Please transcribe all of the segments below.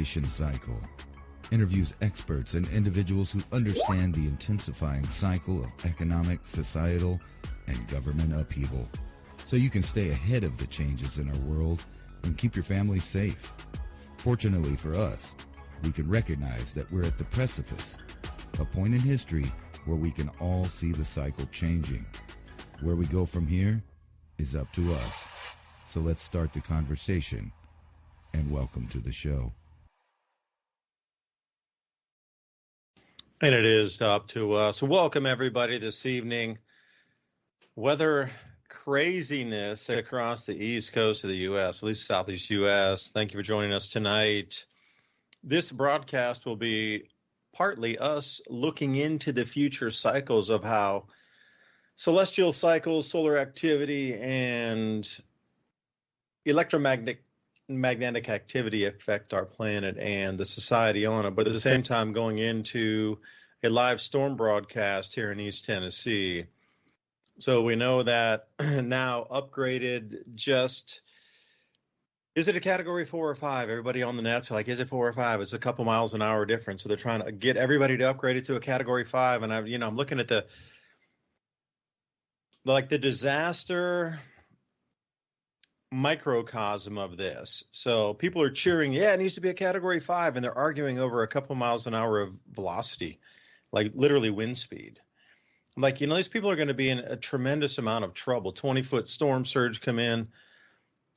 Cycle interviews experts and individuals who understand the intensifying cycle of economic, societal, and government upheaval, so you can stay ahead of the changes in our world and keep your family safe. Fortunately for us, we can recognize that we're at the precipice, a point in history where we can all see the cycle changing. Where we go from here is up to us. So let's start the conversation, and welcome to the show. And it is up to us. Welcome, everybody, this evening. Weather craziness across the east coast of the U.S., at least southeast U.S. Thank you for joining us tonight. This broadcast will be partly us looking into the future cycles of how celestial cycles, solar activity, and electromagnetic activity affect our planet and the society on it, but at the same time going into a live storm broadcast here in East Tennessee. So we know that now upgraded just, is it a category 4 or 5? Everybody on the net's like, is it 4 or 5? It's a couple miles an hour difference. So they're trying to get everybody to upgrade it to a category 5. And I'm looking at the disaster microcosm of this. So people are cheering, yeah, it needs to be a category 5, and they're arguing over a couple miles an hour of velocity, like literally wind speed. I'm like, these people are going to be in a tremendous amount of trouble. 20-foot storm surge come in,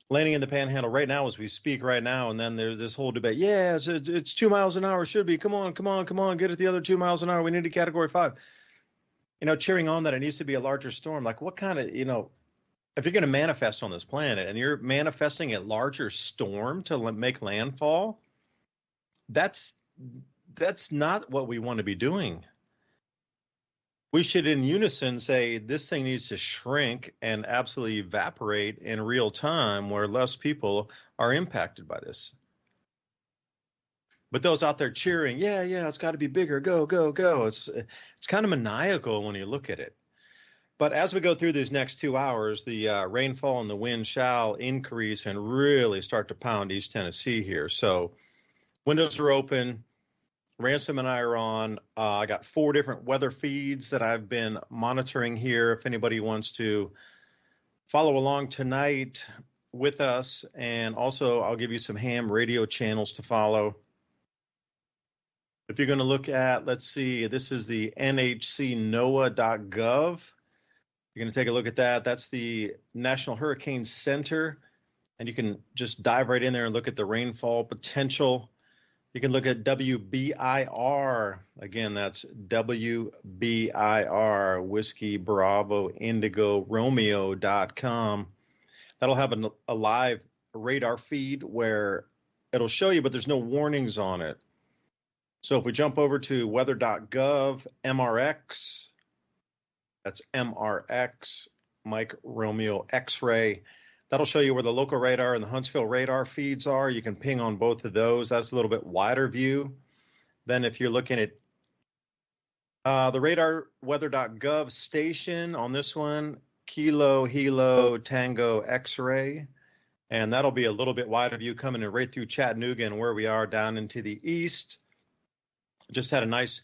landing in the panhandle right now as we speak right now, and then there's this whole debate. Yeah, it's 2 miles an hour, should be. Come on, get it the other 2 miles an hour. We need a category 5. Cheering on that it needs to be a larger storm. Like, what kind of, if you're going to manifest on this planet and you're manifesting a larger storm to make landfall, that's not what we want to be doing. We should in unison say this thing needs to shrink and absolutely evaporate in real time where less people are impacted by this. But those out there cheering, yeah, it's got to be bigger, go. It's kind of maniacal when you look at it. But as we go through these next 2 hours, the rainfall and the wind shall increase and really start to pound East Tennessee here. So windows are open. Ransom and I are on. I got 4 different weather feeds that I've been monitoring here. If anybody wants to follow along tonight with us, and also I'll give you some ham radio channels to follow. If you're going to look at, let's see, this is the nhcnoaa.gov. You're going to take a look at that. That's the National Hurricane Center, and you can just dive right in there and look at the rainfall potential. You can look at WBIR. Again, that's WBIR, Whiskey Bravo Indigo Romeo.com. That'll have a live radar feed where it'll show you, but there's no warnings on it. So if we jump over to weather.gov, MRX, that's MRX, Mike Romeo X-ray. That'll show you where the local radar and the Huntsville radar feeds are. You can ping on both of those. That's a little bit wider view than if you're looking at the radar weather.gov station on this one, Kilo Hilo Tango X-ray. And that'll be a little bit wider view coming in right through Chattanooga and where we are down into the east. Just had a nice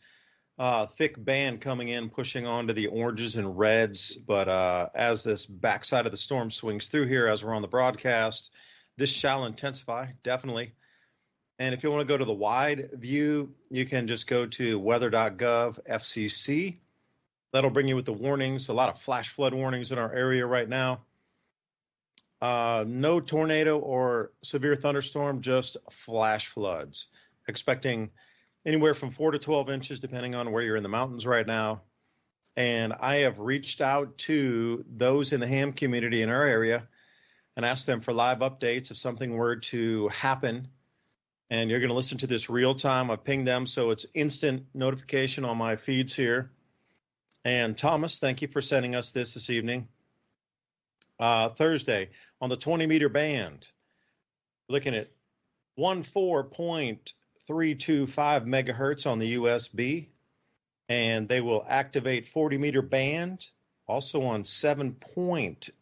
thick band coming in, pushing onto the oranges and reds. But as this backside of the storm swings through here, as we're on the broadcast, this shall intensify, definitely. And if you want to go to the wide view, you can just go to weather.gov FCC. That'll bring you with the warnings, a lot of flash flood warnings in our area right now. No tornado or severe thunderstorm, just flash floods. Expecting anywhere from 4 to 12 inches, depending on where you're in the mountains right now. And I have reached out to those in the ham community in our area and asked them for live updates if something were to happen. And you're going to listen to this real time. I've pinged them, so it's instant notification on my feeds here. And Thomas, thank you for sending us this evening. Thursday, on the 20-meter band, looking at 14.325 megahertz on the USB, and they will activate 40-meter band, also on 7.268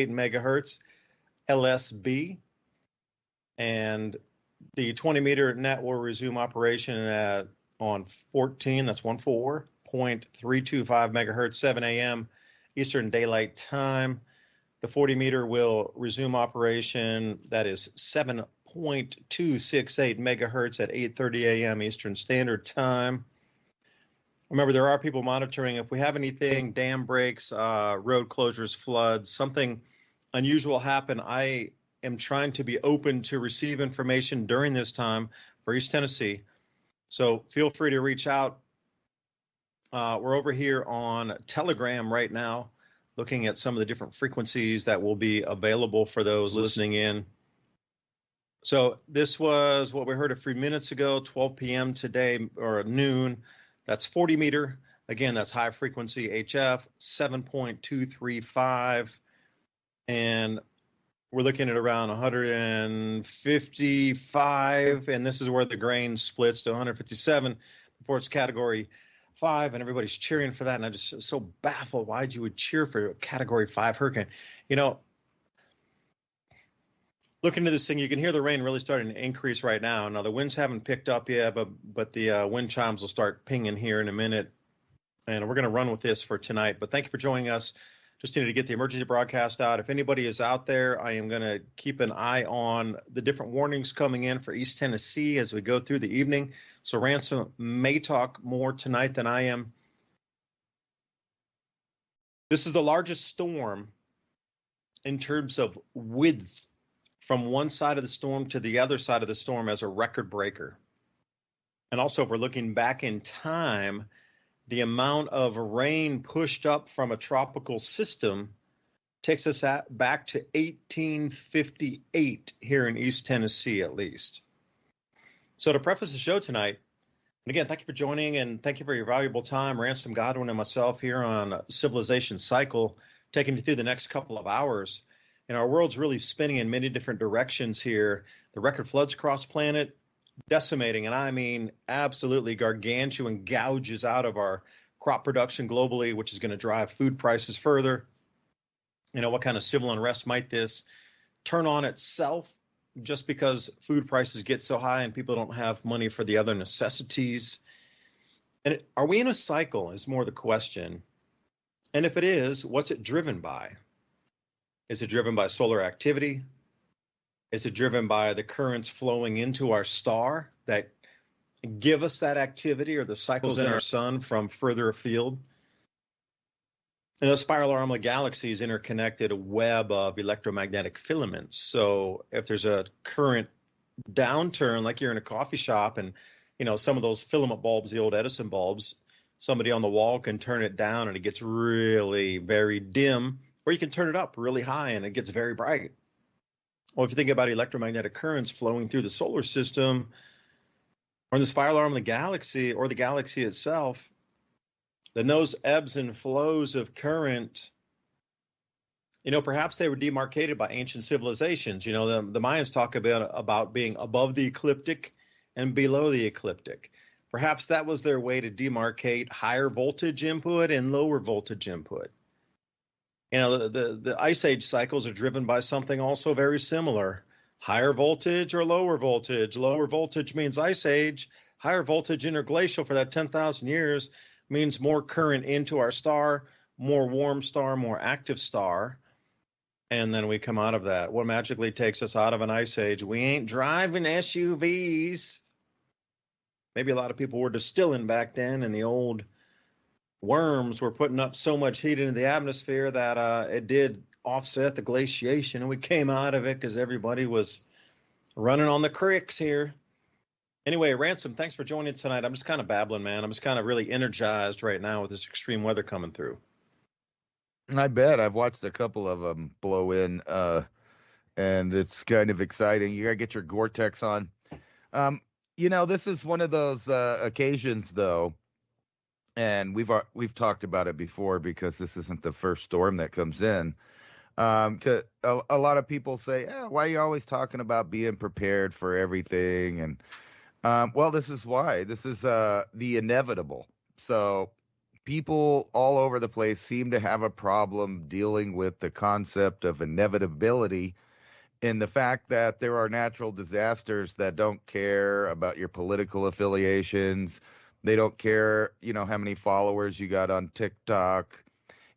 megahertz LSB, and The 20-meter net will resume operation on 14, that's 14.325 megahertz, 7 a.m. Eastern Daylight Time. The 40-meter will resume operation, that is 7.268 megahertz at 8:30 a.m. Eastern Standard Time. Remember, there are people monitoring. If we have anything, dam breaks, road closures, floods, something unusual happen, I am trying to be open to receive information during this time for East Tennessee. So feel free to reach out. We're over here on Telegram right now, looking at some of the different frequencies that will be available for those listening in. So this was what we heard a few minutes ago, 12 p.m. today, or noon. That's 40 meter. Again, that's high frequency HF, 7.235. And we're looking at around 155. And this is where the grain splits to 157 before it's category 5. And everybody's cheering for that. And I'm just so baffled why you would cheer for a category 5 hurricane. You know, look into this thing. You can hear the rain really starting to increase right now. Now, the winds haven't picked up yet, but the wind chimes will start pinging here in a minute. And we're going to run with this for tonight. But thank you for joining us. Just needed to get the emergency broadcast out. If anybody is out there, I am going to keep an eye on the different warnings coming in for East Tennessee as we go through the evening. So Ransom may talk more tonight than I am. This is the largest storm in terms of width from one side of the storm to the other side of the storm as a record breaker. And also, if we're looking back in time, the amount of rain pushed up from a tropical system takes us back to 1858 here in East Tennessee, at least. So to preface the show tonight, and again, thank you for joining and thank you for your valuable time. Ransom Godwin and myself here on Civilization Cycle, taking you through the next couple of hours. And our world's really spinning in many different directions here. The record floods across the planet, decimating, and I mean absolutely gargantuan gouges out of our crop production globally, which is going to drive food prices further. You know, what kind of civil unrest might this turn on itself just because food prices get so high and people don't have money for the other necessities? And are we in a cycle is more the question. And if it is, what's it driven by? Is it driven by solar activity? Is it driven by the currents flowing into our star that give us that activity, or the cycles in our sun from further afield? And a spiral arm of the galaxy is interconnected, a web of electromagnetic filaments. So if there's a current downturn, like you're in a coffee shop and, you know, some of those filament bulbs, the old Edison bulbs, somebody on the wall can turn it down and it gets really very dim, or you can turn it up really high and it gets very bright. Well, if you think about electromagnetic currents flowing through the solar system or in the spiral arm of the galaxy or the galaxy itself, then those ebbs and flows of current, you know, perhaps they were demarcated by ancient civilizations. You know, the Mayans talk about being above the ecliptic and below the ecliptic. Perhaps that was their way to demarcate higher voltage input and lower voltage input. You know, the ice age cycles are driven by something also very similar. Higher voltage or lower voltage. Lower voltage means ice age. Higher voltage interglacial for that 10,000 years means more current into our star, more warm star, more active star. And then we come out of that. What magically takes us out of an ice age? We ain't driving SUVs. Maybe a lot of people were distilling back then, and the old worms were putting up so much heat into the atmosphere that it did offset the glaciation, and we came out of it because everybody was running on the creeks here. Anyway, Ransom, thanks for joining tonight. I'm just kind of babbling, man. I'm just kind of really energized right now with this extreme weather coming through. I bet. I've watched a couple of them blow in, and it's kind of exciting. You got to get your Gore-Tex on. You know, this is one of those occasions, though, and we've talked about it before because this isn't the first storm that comes in. A lot of people say, why are you always talking about being prepared for everything? And well, this is why. This is the inevitable. So people all over the place seem to have a problem dealing with the concept of inevitability. in the fact that there are natural disasters that don't care about your political affiliations. They don't care, how many followers you got on TikTok.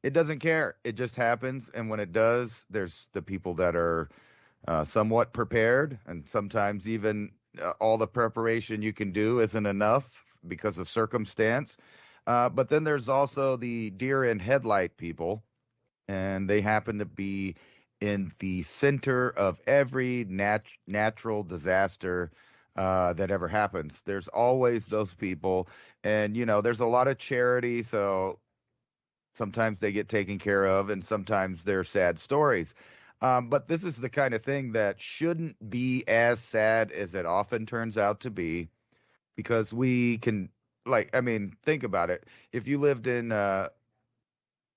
It doesn't care. It just happens. And when it does, there's the people that are somewhat prepared, and sometimes even all the preparation you can do isn't enough because of circumstance. But then there's also the deer in headlight people, and they happen to be in the center of every natural disaster that ever happens. There's always those people, and there's a lot of charity, so sometimes they get taken care of, and sometimes they're sad stories. But this is the kind of thing that shouldn't be as sad as it often turns out to be, because we can, like, I mean, think about it. If you lived in the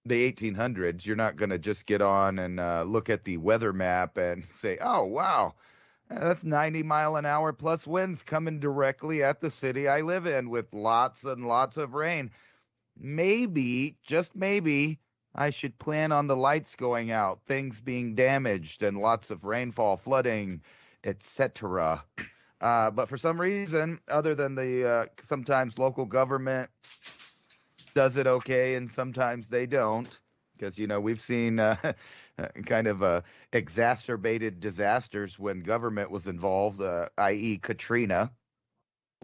1800s, you're not going to just get on and look at the weather map and say, oh, wow, that's 90-mile-an-hour plus winds coming directly at the city I live in with lots and lots of rain. Maybe, just maybe, I should plan on the lights going out, things being damaged, and lots of rainfall, flooding, etc. But for some reason, other than the sometimes local government does it okay, and sometimes they don't, because we've seen kind of exacerbated disasters when government was involved, i.e., Katrina.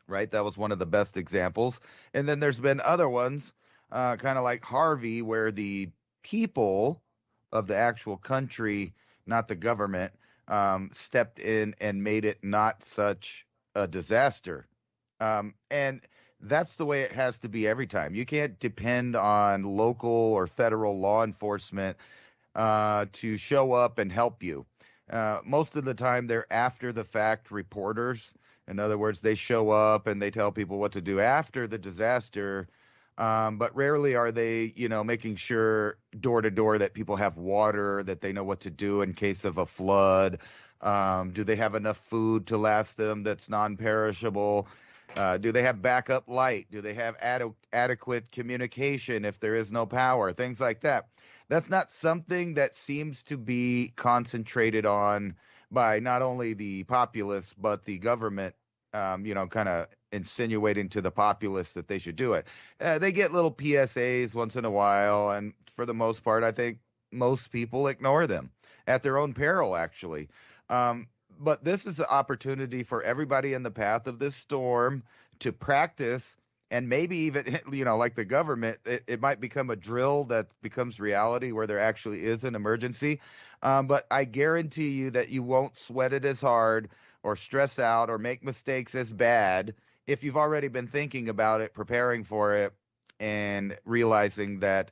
Right, that was one of the best examples. And then there's been other ones, kind of like Harvey, where the people of the actual country, not the government, stepped in and made it not such a disaster. And that's the way it has to be every time. You can't depend on local or federal law enforcement to show up and help you. Most of the time, they're after the fact reporters. In other words, they show up and they tell people what to do after the disaster. But rarely are they, making sure door to door that people have water, that they know what to do in case of a flood. Do they have enough food to last them that's non-perishable? Do they have backup light? Do they have adequate communication if there is no power? Things like that. That's not something that seems to be concentrated on by not only the populace, but the government, kind of insinuating to the populace that they should do it. They get little PSAs once in a while, and for the most part, I think most people ignore them at their own peril, actually. But this is an opportunity for everybody in the path of this storm to practice, and maybe even, like the government, it might become a drill that becomes reality where there actually is an emergency. But I guarantee you that you won't sweat it as hard or stress out or make mistakes as bad if you've already been thinking about it, preparing for it, and realizing that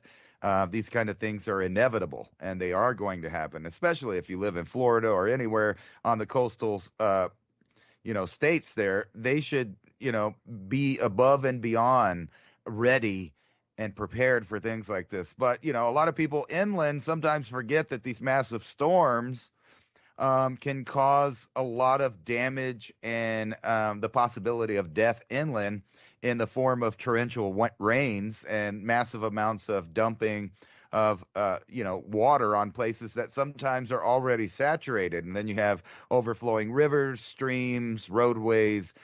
these kind of things are inevitable and they are going to happen, especially if you live in Florida or anywhere on the coastal, states there. They should, be above and beyond ready and prepared for things like this. But, a lot of people inland sometimes forget that these massive storms can cause a lot of damage and the possibility of death inland in the form of torrential rains and massive amounts of dumping of water on places that sometimes are already saturated. And then you have overflowing rivers, streams, roadways,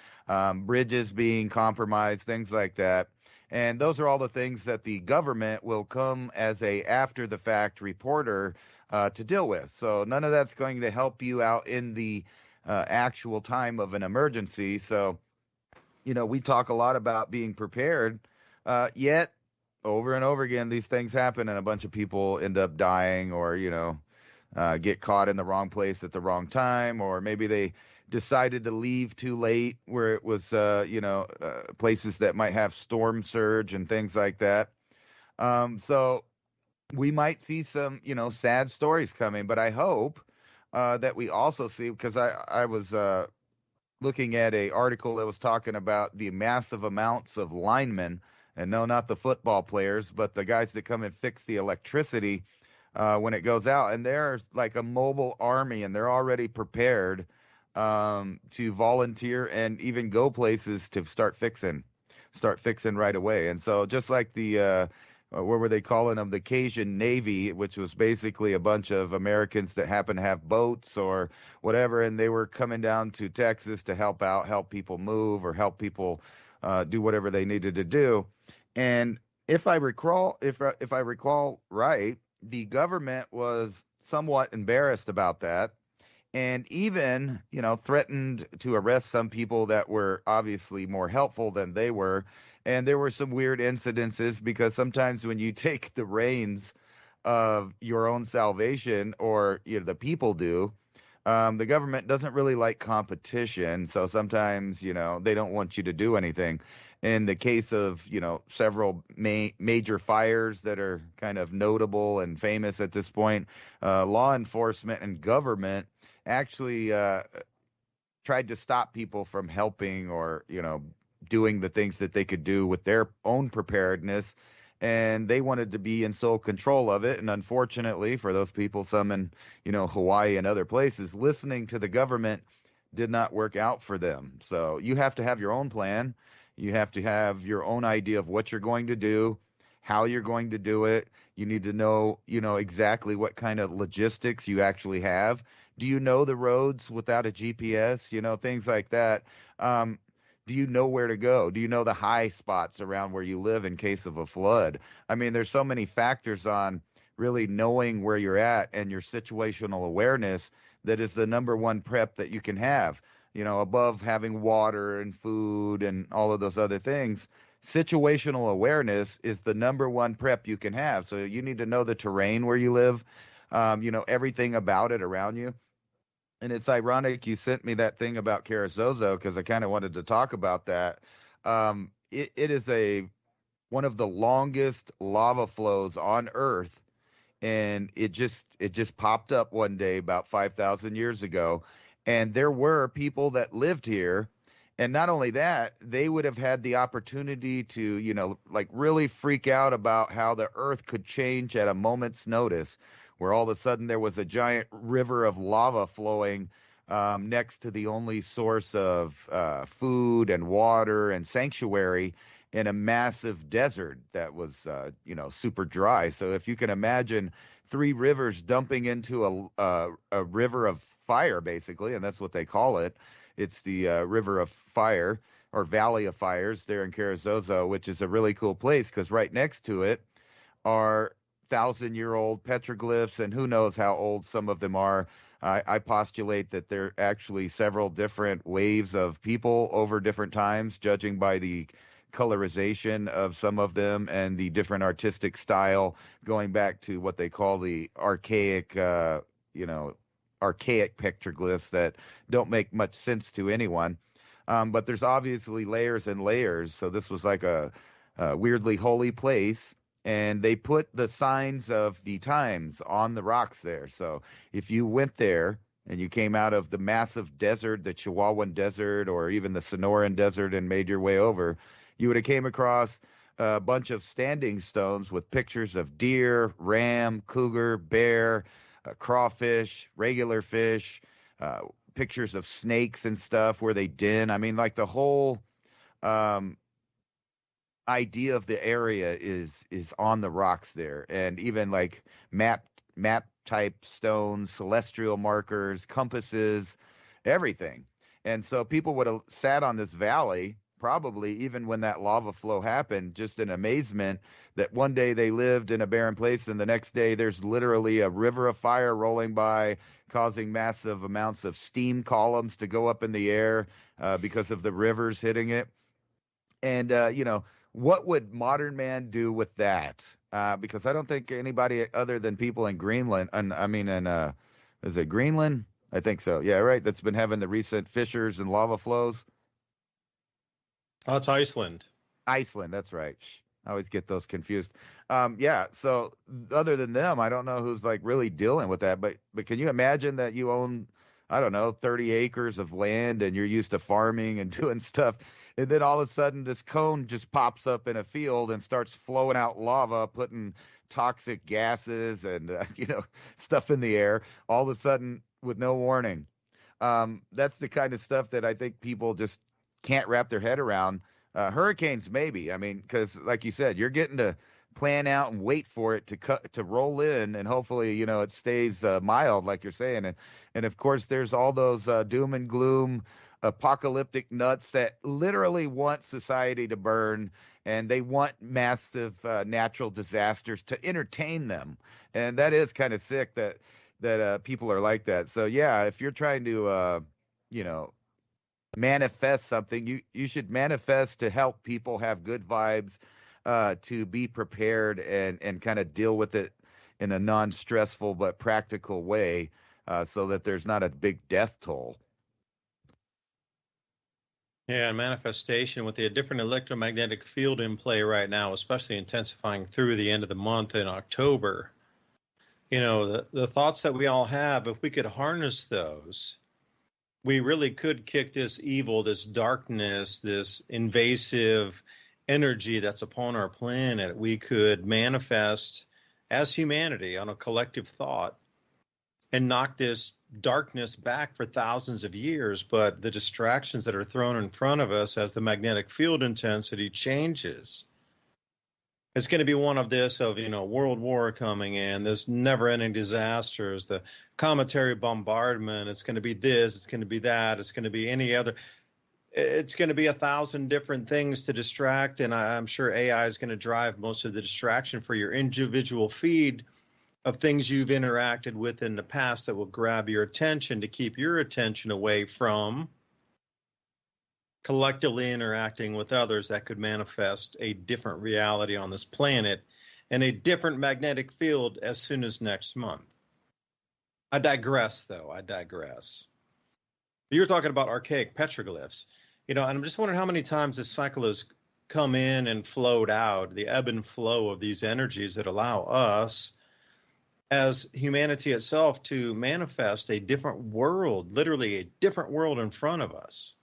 bridges being compromised, things like that. And those are all the things that the government will come as a after the fact reporter to deal with. So none of that's going to help you out in the actual time of an emergency. So, we talk a lot about being prepared, yet over and over again, these things happen and a bunch of people end up dying or, get caught in the wrong place at the wrong time, or maybe they decided to leave too late where it was, places that might have storm surge and things like that. So we might see some, sad stories coming, but I hope that we also see, because I was looking at a article that was talking about the massive amounts of linemen, and no, not the football players, but the guys that come and fix the electricity when it goes out. And there's like a mobile army, and they're already prepared to volunteer and even go places to start fixing right away. And so just like the what were they calling them? The Cajun Navy, which was basically a bunch of Americans that happened to have boats or whatever, and they were coming down to Texas to help out, help people move, or help people do whatever they needed to do. And if I recall right, the government was somewhat embarrassed about that, and even threatened to arrest some people that were obviously more helpful than they were. And there were some weird incidences because sometimes when you take the reins of your own salvation, or the people do, the government doesn't really like competition, so sometimes they don't want you to do anything. In the case of several major fires that are kind of notable and famous at this point, law enforcement and government actually tried to stop people from helping, or doing the things that they could do with their own preparedness, and they wanted to be in sole control of it. And unfortunately for those people, some in Hawaii and other places, listening to the government did not work out for them. So you have to have your own plan. You have to have your own idea of what you're going to do, how you're going to do it. You need to know exactly what kind of logistics you actually have. Do you know the roads without a GPS? Things like that. Do you know where to go? Do you know the high spots around where you live in case of a flood? I mean, there's so many factors on really knowing where you're at, and your situational awareness that is the number one prep that you can have. Above having water and food and all of those other things, situational awareness is the number one prep you can have. So you need to know the terrain where you live, everything about it around you. And it's ironic you sent me that thing about Carazozo, because I kind of wanted to talk about that. It is one of the longest lava flows on Earth, and it just popped up one day about 5,000 years ago. And there were people that lived here, and not only that, they would have had the opportunity to like really freak out about how the Earth could change at a moment's notice, where all of a sudden there was a giant river of lava flowing next to the only source of food and water and sanctuary in a massive desert that was super dry. So if you can imagine three rivers dumping into a river of fire, basically, and that's what they call it. It's the River of Fire, or Valley of Fires, there in Carazozo, which is a really cool place because right next to it are 1,000-year-old petroglyphs, and who knows how old some of them are. I postulate that there are actually several different waves of people over different times, judging by the colorization of some of them and the different artistic style, going back to what they call the archaic petroglyphs that don't make much sense to anyone. But there's obviously layers and layers. So this was like a weirdly holy place. And they put the signs of the times on the rocks there. So if you went there and you came out of the massive desert, the Chihuahuan Desert, or even the Sonoran Desert, and made your way over, you would have came across a bunch of standing stones with pictures of deer, ram, cougar, bear, crawfish, regular fish, pictures of snakes and stuff where they den. I mean, like the whole idea of the area is on the rocks there, and even like map type stones, celestial markers, compasses, everything. And so people would have sat on this valley, probably even when that lava flow happened, just in amazement that one day they lived in a barren place and the next day there's literally a river of fire rolling by, causing massive amounts of steam columns to go up in the air because of the rivers hitting it. And what would modern man do with that? Because I don't think anybody other than people in Greenland, is it Greenland? I think so. Yeah, right. That's been having the recent fissures and lava flows. Oh, it's Iceland. Iceland, that's right. I always get those confused. Yeah, so other than them, I don't know who's like really dealing with that. But can you imagine that you own, I don't know, 30 acres of land and you're used to farming and doing stuff, and then all of a sudden this cone just pops up in a field and starts flowing out lava, putting toxic gases and stuff in the air all of a sudden with no warning. That's the kind of stuff that I think people just can't wrap their head around. Hurricanes, maybe. I mean, because like you said, you're getting to plan out and wait for it to roll in, and hopefully, it stays mild, like you're saying. And of course, there's all those doom and gloom apocalyptic nuts that literally want society to burn, and they want massive natural disasters to entertain them. And that is kind of sick that people are like that. So yeah, if you're trying to manifest something, you should manifest to help people have good vibes, to be prepared and kind of deal with it in a non-stressful but practical way, so that there's not a big death toll. Yeah, and manifestation with the different electromagnetic field in play right now, especially intensifying through the end of the month in October. The thoughts that we all have, if we could harness those, we really could kick this evil, this darkness, this invasive energy that's upon our planet. We could manifest as humanity on a collective thought and knock this darkness back for thousands of years. But the distractions that are thrown in front of us as the magnetic field intensity changes, it's going to be one of World War coming in, this never-ending disasters, the cometary bombardment. It's going to be this, it's going to be that, it's going to be any other. It's going to be 1,000 different things to distract, and I'm sure AI is going to drive most of the distraction for your individual feed of things you've interacted with in the past that will grab your attention to keep your attention away from collectively interacting with others that could manifest a different reality on this planet and a different magnetic field as soon as next month. I digress, though. You're talking about archaic petroglyphs, and I'm just wondering how many times this cycle has come in and flowed out, the ebb and flow of these energies that allow us as humanity itself to manifest a different world, literally a different world in front of us.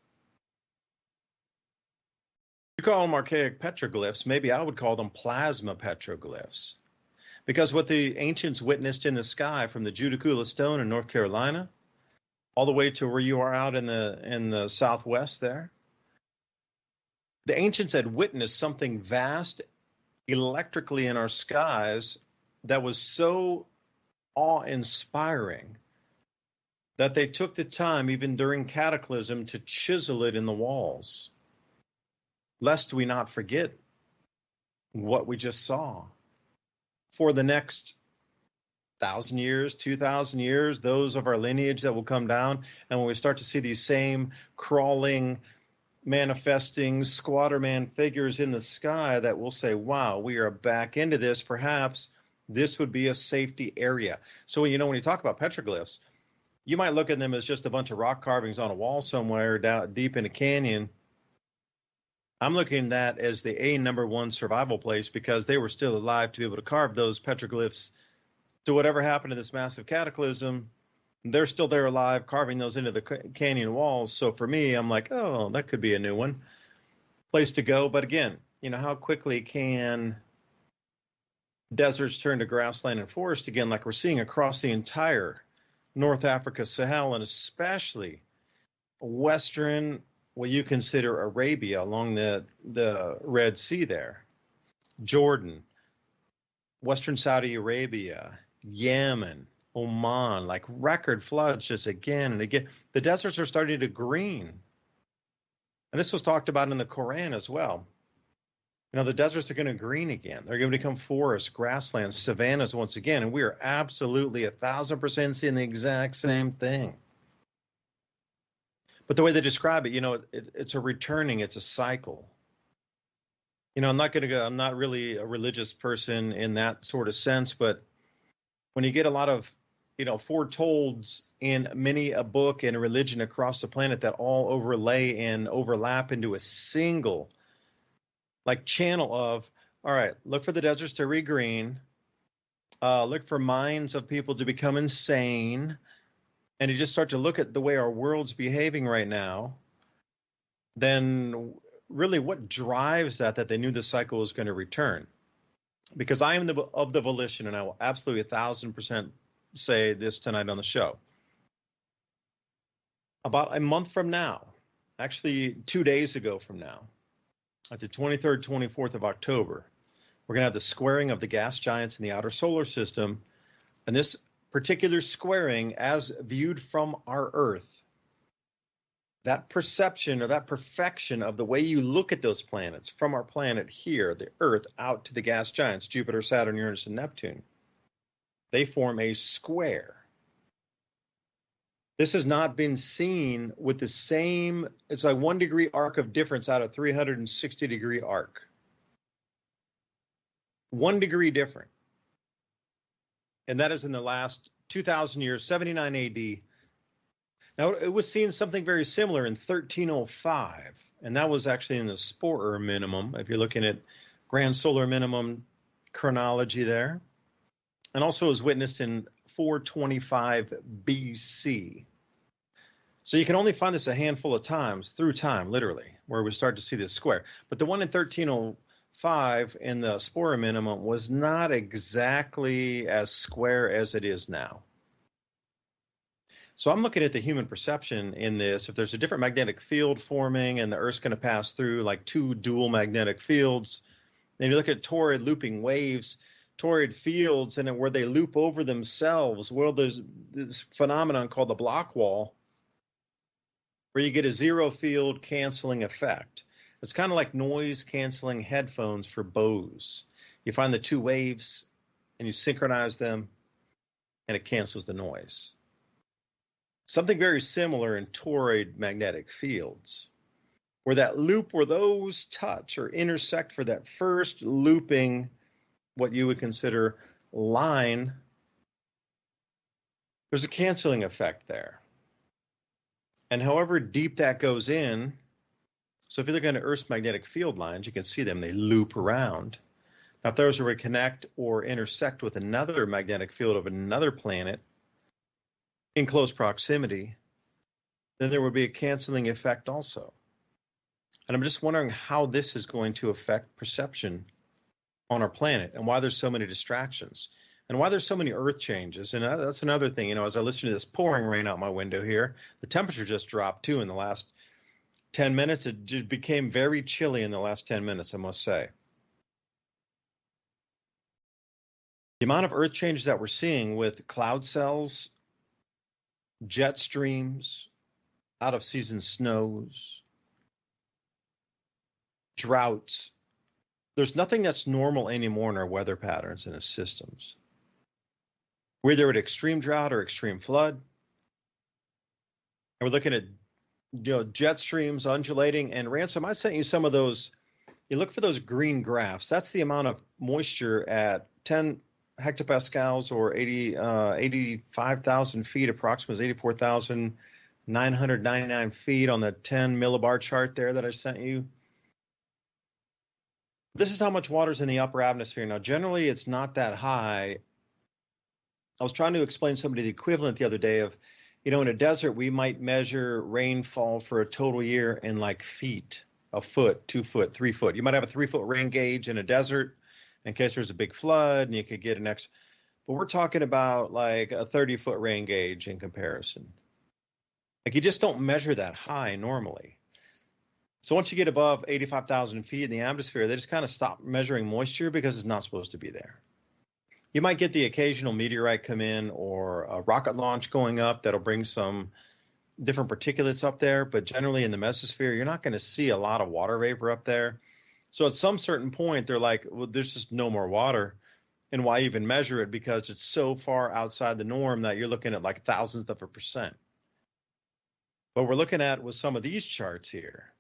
You call them archaic petroglyphs, maybe I would call them plasma petroglyphs. Because what the ancients witnessed in the sky from the Judicula Stone in North Carolina, all the way to where you are out in the southwest there, the ancients had witnessed something vast electrically in our skies that was so awe-inspiring that they took the time, even during cataclysm, to chisel it in the walls, lest we not forget what we just saw. For the next 1,000 years, 2,000 years, those of our lineage that will come down, and when we start to see these same crawling, manifesting squatter man figures in the sky, that will say, wow, we are back into this. Perhaps this would be a safety area. So, when you talk about petroglyphs, you might look at them as just a bunch of rock carvings on a wall somewhere down deep in a canyon. I'm looking at that as the number one survival place, because they were still alive to be able to carve those petroglyphs. To whatever happened to this massive cataclysm, they're still there alive, carving those into the canyon walls. So for me, I'm like, oh, that could be a new one, place to go. But again, how quickly can deserts turn to grassland and forest again, like we're seeing across the entire North Africa, Sahel, and especially western, what you consider Arabia, along the Red Sea there, Jordan, western Saudi Arabia, Yemen, Oman, like record floods just again and again. The deserts are starting to green. And this was talked about in the Quran as well. The deserts are going to green again. They're going to become forests, grasslands, savannas once again. And we are absolutely 1,000% seeing the exact same thing. But the way they describe it, it's a returning, it's a cycle. I'm not really a religious person in that sort of sense, but when you get a lot of, foretolds in many a book and a religion across the planet that all overlay and overlap into a single, channel of, all right, look for the deserts to regreen, look for minds of people to become insane, and you just start to look at the way our world's behaving right now, then really what drives that they knew the cycle was going to return? Because I am of the volition, and I will absolutely 1,000% say this tonight on the show. About a month from now, actually 2 days ago from now, at the 23rd, 24th of October, We're going to have the squaring of the gas giants in the outer solar system. And this particular squaring, as viewed from our Earth, that perception or that perfection of the way you look at those planets from our planet here, the Earth, out to the gas giants, Jupiter, Saturn, Uranus, and Neptune, they form a square. This has not been seen with the same, it's like 1 degree arc of difference out of 360 degree arc. 1 degree different. And that is in the last 2,000 years, 79 AD. Now, it was seen something very similar in 1305, and that was actually in the Sporer minimum, if you're looking at grand solar minimum chronology there. And also was witnessed in 425 BC. So you can only find this a handful of times through time, literally, where we start to see this square. But the one in 1305 in the Sporer minimum was not exactly as square as it is now. So I'm looking at the human perception in this. If there's a different magnetic field forming and the Earth's going to pass through like 2 dual magnetic fields, then you look at toroid looping waves, toroid fields, and where they loop over themselves, well, there's this phenomenon called the block wall, where you get a zero field canceling effect. It's kind of like noise canceling headphones for Bose. You find the 2 waves and you synchronize them and it cancels the noise. Something very similar in toroid magnetic fields, where that loop, where those touch or intersect for that first looping, what you would consider line, there's a canceling effect there. And however deep that goes in, so if you look at Earth's magnetic field lines, you can see them, they loop around. Now, if those were to connect or intersect with another magnetic field of another planet in close proximity, then there would be a canceling effect also. And I'm just wondering how this is going to affect perception on our planet and why there's so many distractions and why there's so many earth changes. And that's another thing, you know, as I listen to this pouring rain out my window here, the temperature just dropped too in the last 10 minutes. It just became very chilly in the last 10 minutes, I must say. The amount of earth changes that we're seeing with cloud cells, jet streams, out of season snows, droughts, there's nothing that's normal anymore in our weather patterns and the systems. We're either at extreme drought or extreme flood. And we're looking at, you know, jet streams undulating. And Ransom, I sent you some of those. You look for those green graphs. That's the amount of moisture at 10 hectopascals or 85,000 feet, approximately 84,999 feet on the 10 millibar chart there that I sent you. This is how much water is in the upper atmosphere. Now, generally, it's not that high. I was trying to explain somebody the equivalent the other day of, you know, in a desert, we might measure rainfall for a total year in like feet, a foot, 2 foot, 3 foot. You might have a 3-foot rain gauge in a desert in case there's a big flood and you could get an extra. But we're talking about like a 30-foot rain gauge in comparison. Like you just don't measure that high normally. So once you get above 85,000 feet in the atmosphere, they just kind of stop measuring moisture because it's not supposed to be there. You might get the occasional meteorite come in or a rocket launch going up that'll bring some different particulates up there, but generally in the mesosphere, you're not going to see a lot of water vapor up there. So at some certain point, they're like, well, there's just no more water. And why even measure it? Because it's so far outside the norm that you're looking at like thousandths of a percent. What we're looking at with some of these charts here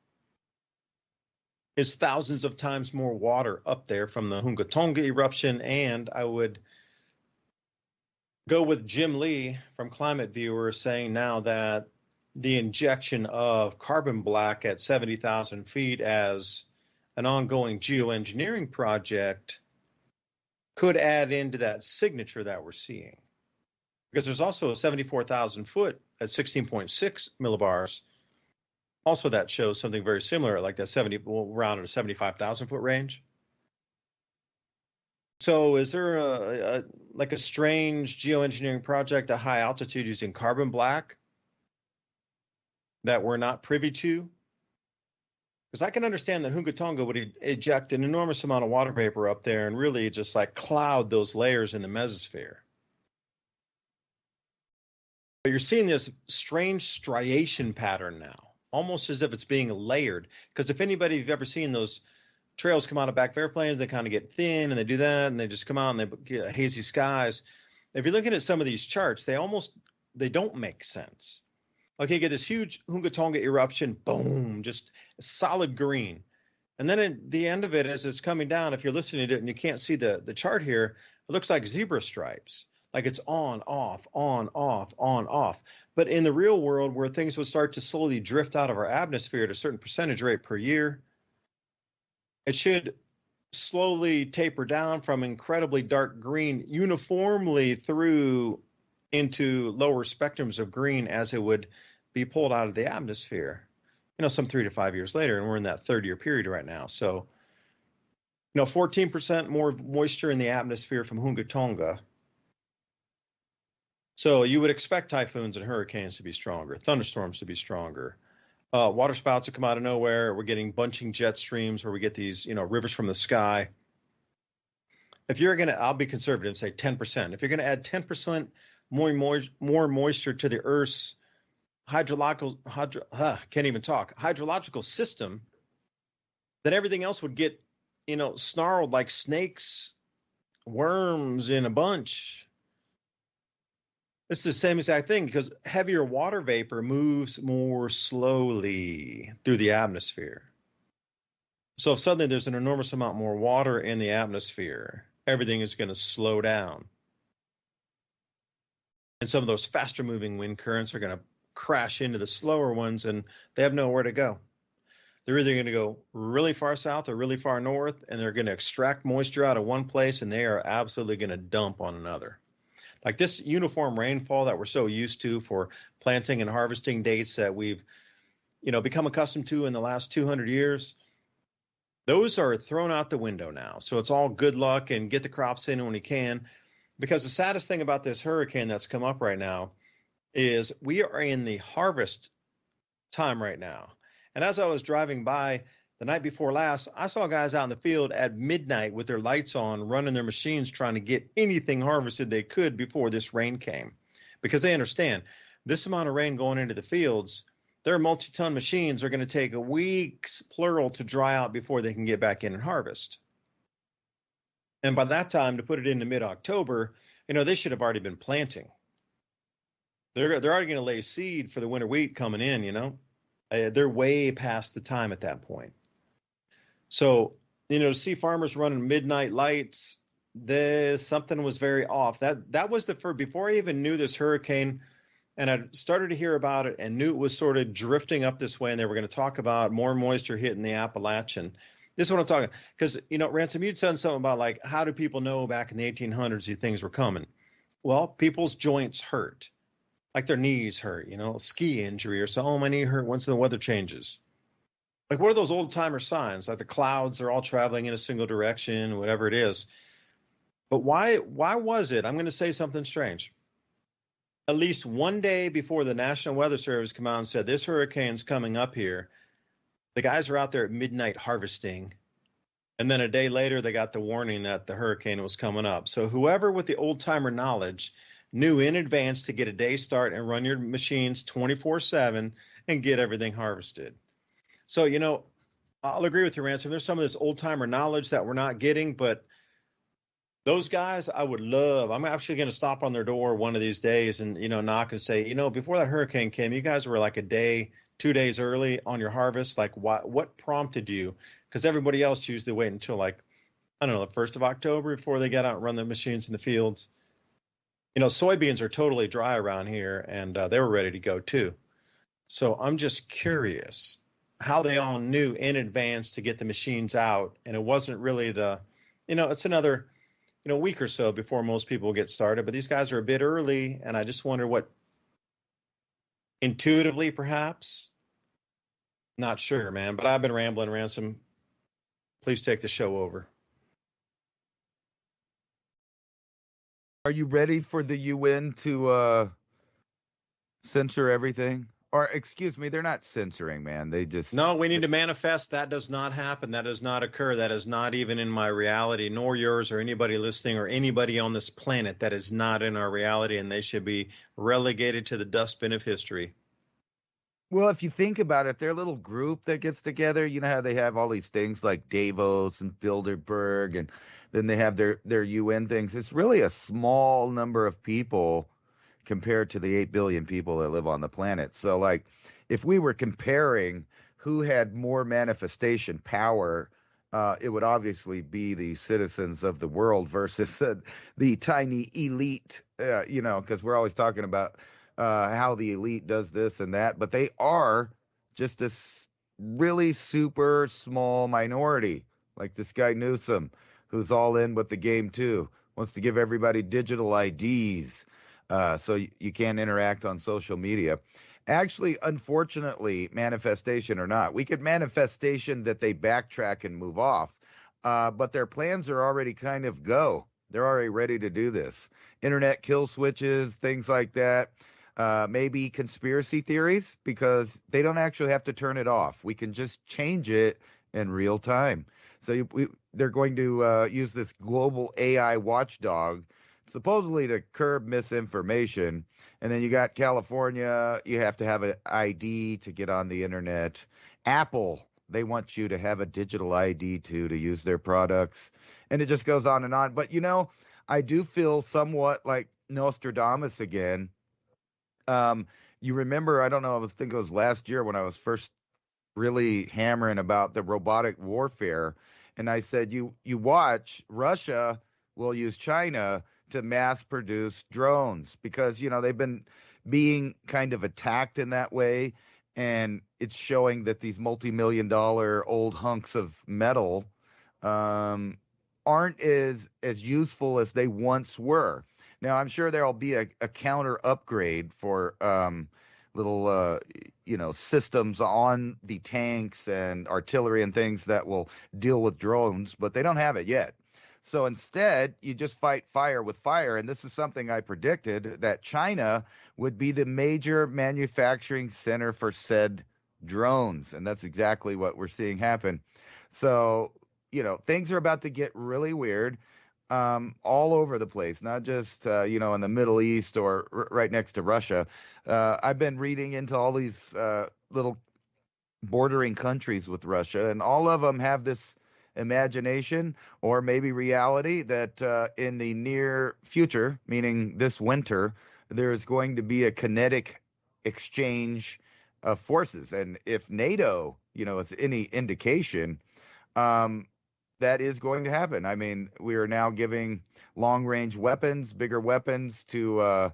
is thousands of times more water up there from the Hunga Tonga eruption. And I would go with Jim Lee from Climate Viewer saying now that the injection of carbon black at 70,000 feet as an ongoing geoengineering project could add into that signature that we're seeing. Because there's also a 74,000 foot at 16.6 millibars. Also, that shows something very similar, like that 70, around a 75,000 foot range. So, is there a strange geoengineering project at high altitude using carbon black that we're not privy to? Because I can understand that Hunga Tonga would eject an enormous amount of water vapor up there and really just like cloud those layers in the mesosphere. But you're seeing this strange striation pattern now, almost as if it's being layered. Because if anybody, you've ever seen those trails come out of back of airplanes, they kind of get thin and they do that and they just come out and they get hazy skies. If you're looking at some of these charts, they don't make sense. Okay, you get this huge Hunga Tonga eruption, boom, just solid green. And then at the end of it, as it's coming down, if you're listening to it and you can't see the chart here, it looks like zebra stripes. Like it's on, off, on, off, on, off. But in the real world, where things would start to slowly drift out of our atmosphere at a certain percentage rate per year, it should slowly taper down from incredibly dark green uniformly through into lower spectrums of green as it would be pulled out of the atmosphere, some 3 to 5 years later. And we're in that 30-year period right now. So, 14% more moisture in the atmosphere from Hunga Tonga. So you would expect typhoons and hurricanes to be stronger, thunderstorms to be stronger. Water spouts will come out of nowhere. We're getting bunching jet streams where we get these, rivers from the sky. If you're going to, I'll be conservative and say 10%. If you're going to add 10% more moisture to the Earth's hydrological system, then everything else would get, snarled like snakes, worms in a bunch. It's the same exact thing because heavier water vapor moves more slowly through the atmosphere. So if suddenly there's an enormous amount more water in the atmosphere, everything is going to slow down. And some of those faster moving wind currents are going to crash into the slower ones and they have nowhere to go. They're either going to go really far south or really far north, and they're going to extract moisture out of one place and they are absolutely going to dump on another. Like this uniform rainfall that we're so used to for planting and harvesting dates that we've, become accustomed to in the last 200 years, those are thrown out the window now. So it's all good luck and get the crops in when you can. Because the saddest thing about this hurricane that's come up right now is we are in the harvest time right now. And as I was driving by the night before last, I saw guys out in the field at midnight with their lights on, running their machines, trying to get anything harvested they could before this rain came. Because they understand this amount of rain going into the fields, their multi-ton machines are going to take weeks, plural, to dry out before they can get back in and harvest. And by that time, to put it into mid-October, they should have already been planting. They're already going to lay seed for the winter wheat coming in, They're way past the time at that point. So, to see farmers running midnight lights, something was very off. That was before I even knew this hurricane, and I started to hear about it and knew it was sort of drifting up this way, and they were going to talk about more moisture hitting the Appalachian. This is what I'm talking, because, Ransom, you'd said something about, like, how do people know back in the 1800s these things were coming? Well, people's joints hurt, like their knees hurt, ski injury or so. Oh, my knee hurt once the weather changes. Like, what are those old-timer signs? Like the clouds are all traveling in a single direction, whatever it is. But why was it? I'm going to say something strange. At least one day before the National Weather Service came out and said, this hurricane's coming up here, the guys were out there at midnight harvesting. And then a day later, they got the warning that the hurricane was coming up. So whoever with the old-timer knowledge knew in advance to get a day start and run your machines 24/7 and get everything harvested. So, I'll agree with you, Ransom. There's some of this old-timer knowledge that we're not getting, but those guys I would love. I'm actually going to stop on their door one of these days and, knock and say, before that hurricane came, you guys were like a day, 2 days early on your harvest. Like, what prompted you? Because everybody else usually wait until, like, I don't know, the 1st of October before they get out and run the machines in the fields. Soybeans are totally dry around here, and they were ready to go too. So I'm just curious how they all knew in advance to get the machines out. And it wasn't really it's another, week or so before most people get started. But these guys are a bit early, and I just wonder what intuitively, perhaps. Not sure, man. But I've been rambling, Ransom. Please take the show over. Are you ready for the UN to censor everything Or excuse me, they're not censoring, man. They just No, we need to manifest. That does not happen. That does not occur. That is not even in my reality, nor yours or anybody listening or anybody on this planet. That is not in our reality, and they should be relegated to the dustbin of history. well, if you think about it, their little group that gets together, you know how they have all these things like Davos and Bilderberg, and then they have their UN things. It's really a small number of people compared to the 8 billion people that live on the planet. So, like, if we were comparing who had more manifestation power, it would obviously be the citizens of the world versus the tiny elite, because we're always talking about how the elite does this and that, but they are just this really super small minority, like this guy Newsom, who's all in with the game too, wants to give everybody digital IDs so you can't interact on social media. Actually, unfortunately, manifestation or not, we could manifestation that they backtrack and move off, but their plans are already kind of go. They're already ready to do this. Internet kill switches, things like that. Maybe conspiracy theories, because they don't actually have to turn it off. We can just change it in real time. So they're going to use this global AI watchdog supposedly to curb misinformation. And then you got California, you have to have an ID to get on the internet. Apple, they want you to have a digital ID too to use their products. And it just goes on and on. But, I do feel somewhat like Nostradamus again. You remember, I don't know, think it was last year when I was first really hammering about the robotic warfare. And I said, you watch, Russia will use China to mass produce drones because, they've been being kind of attacked in that way. And it's showing that these multi-million-dollar old hunks of metal aren't as useful as they once were. Now, I'm sure there'll be a counter upgrade for little, systems on the tanks and artillery and things that will deal with drones, but they don't have it yet. So instead, you just fight fire with fire. And this is something I predicted, that China would be the major manufacturing center for said drones. And that's exactly what we're seeing happen. So, things are about to get really weird. All over the place, not just, in the Middle East or right next to Russia. I've been reading into all these little bordering countries with Russia, and all of them have this imagination or maybe reality that in the near future, meaning this winter, there's going to be a kinetic exchange of forces. And if NATO, is any indication, that is going to happen. I mean, we are now giving long-range weapons, bigger weapons to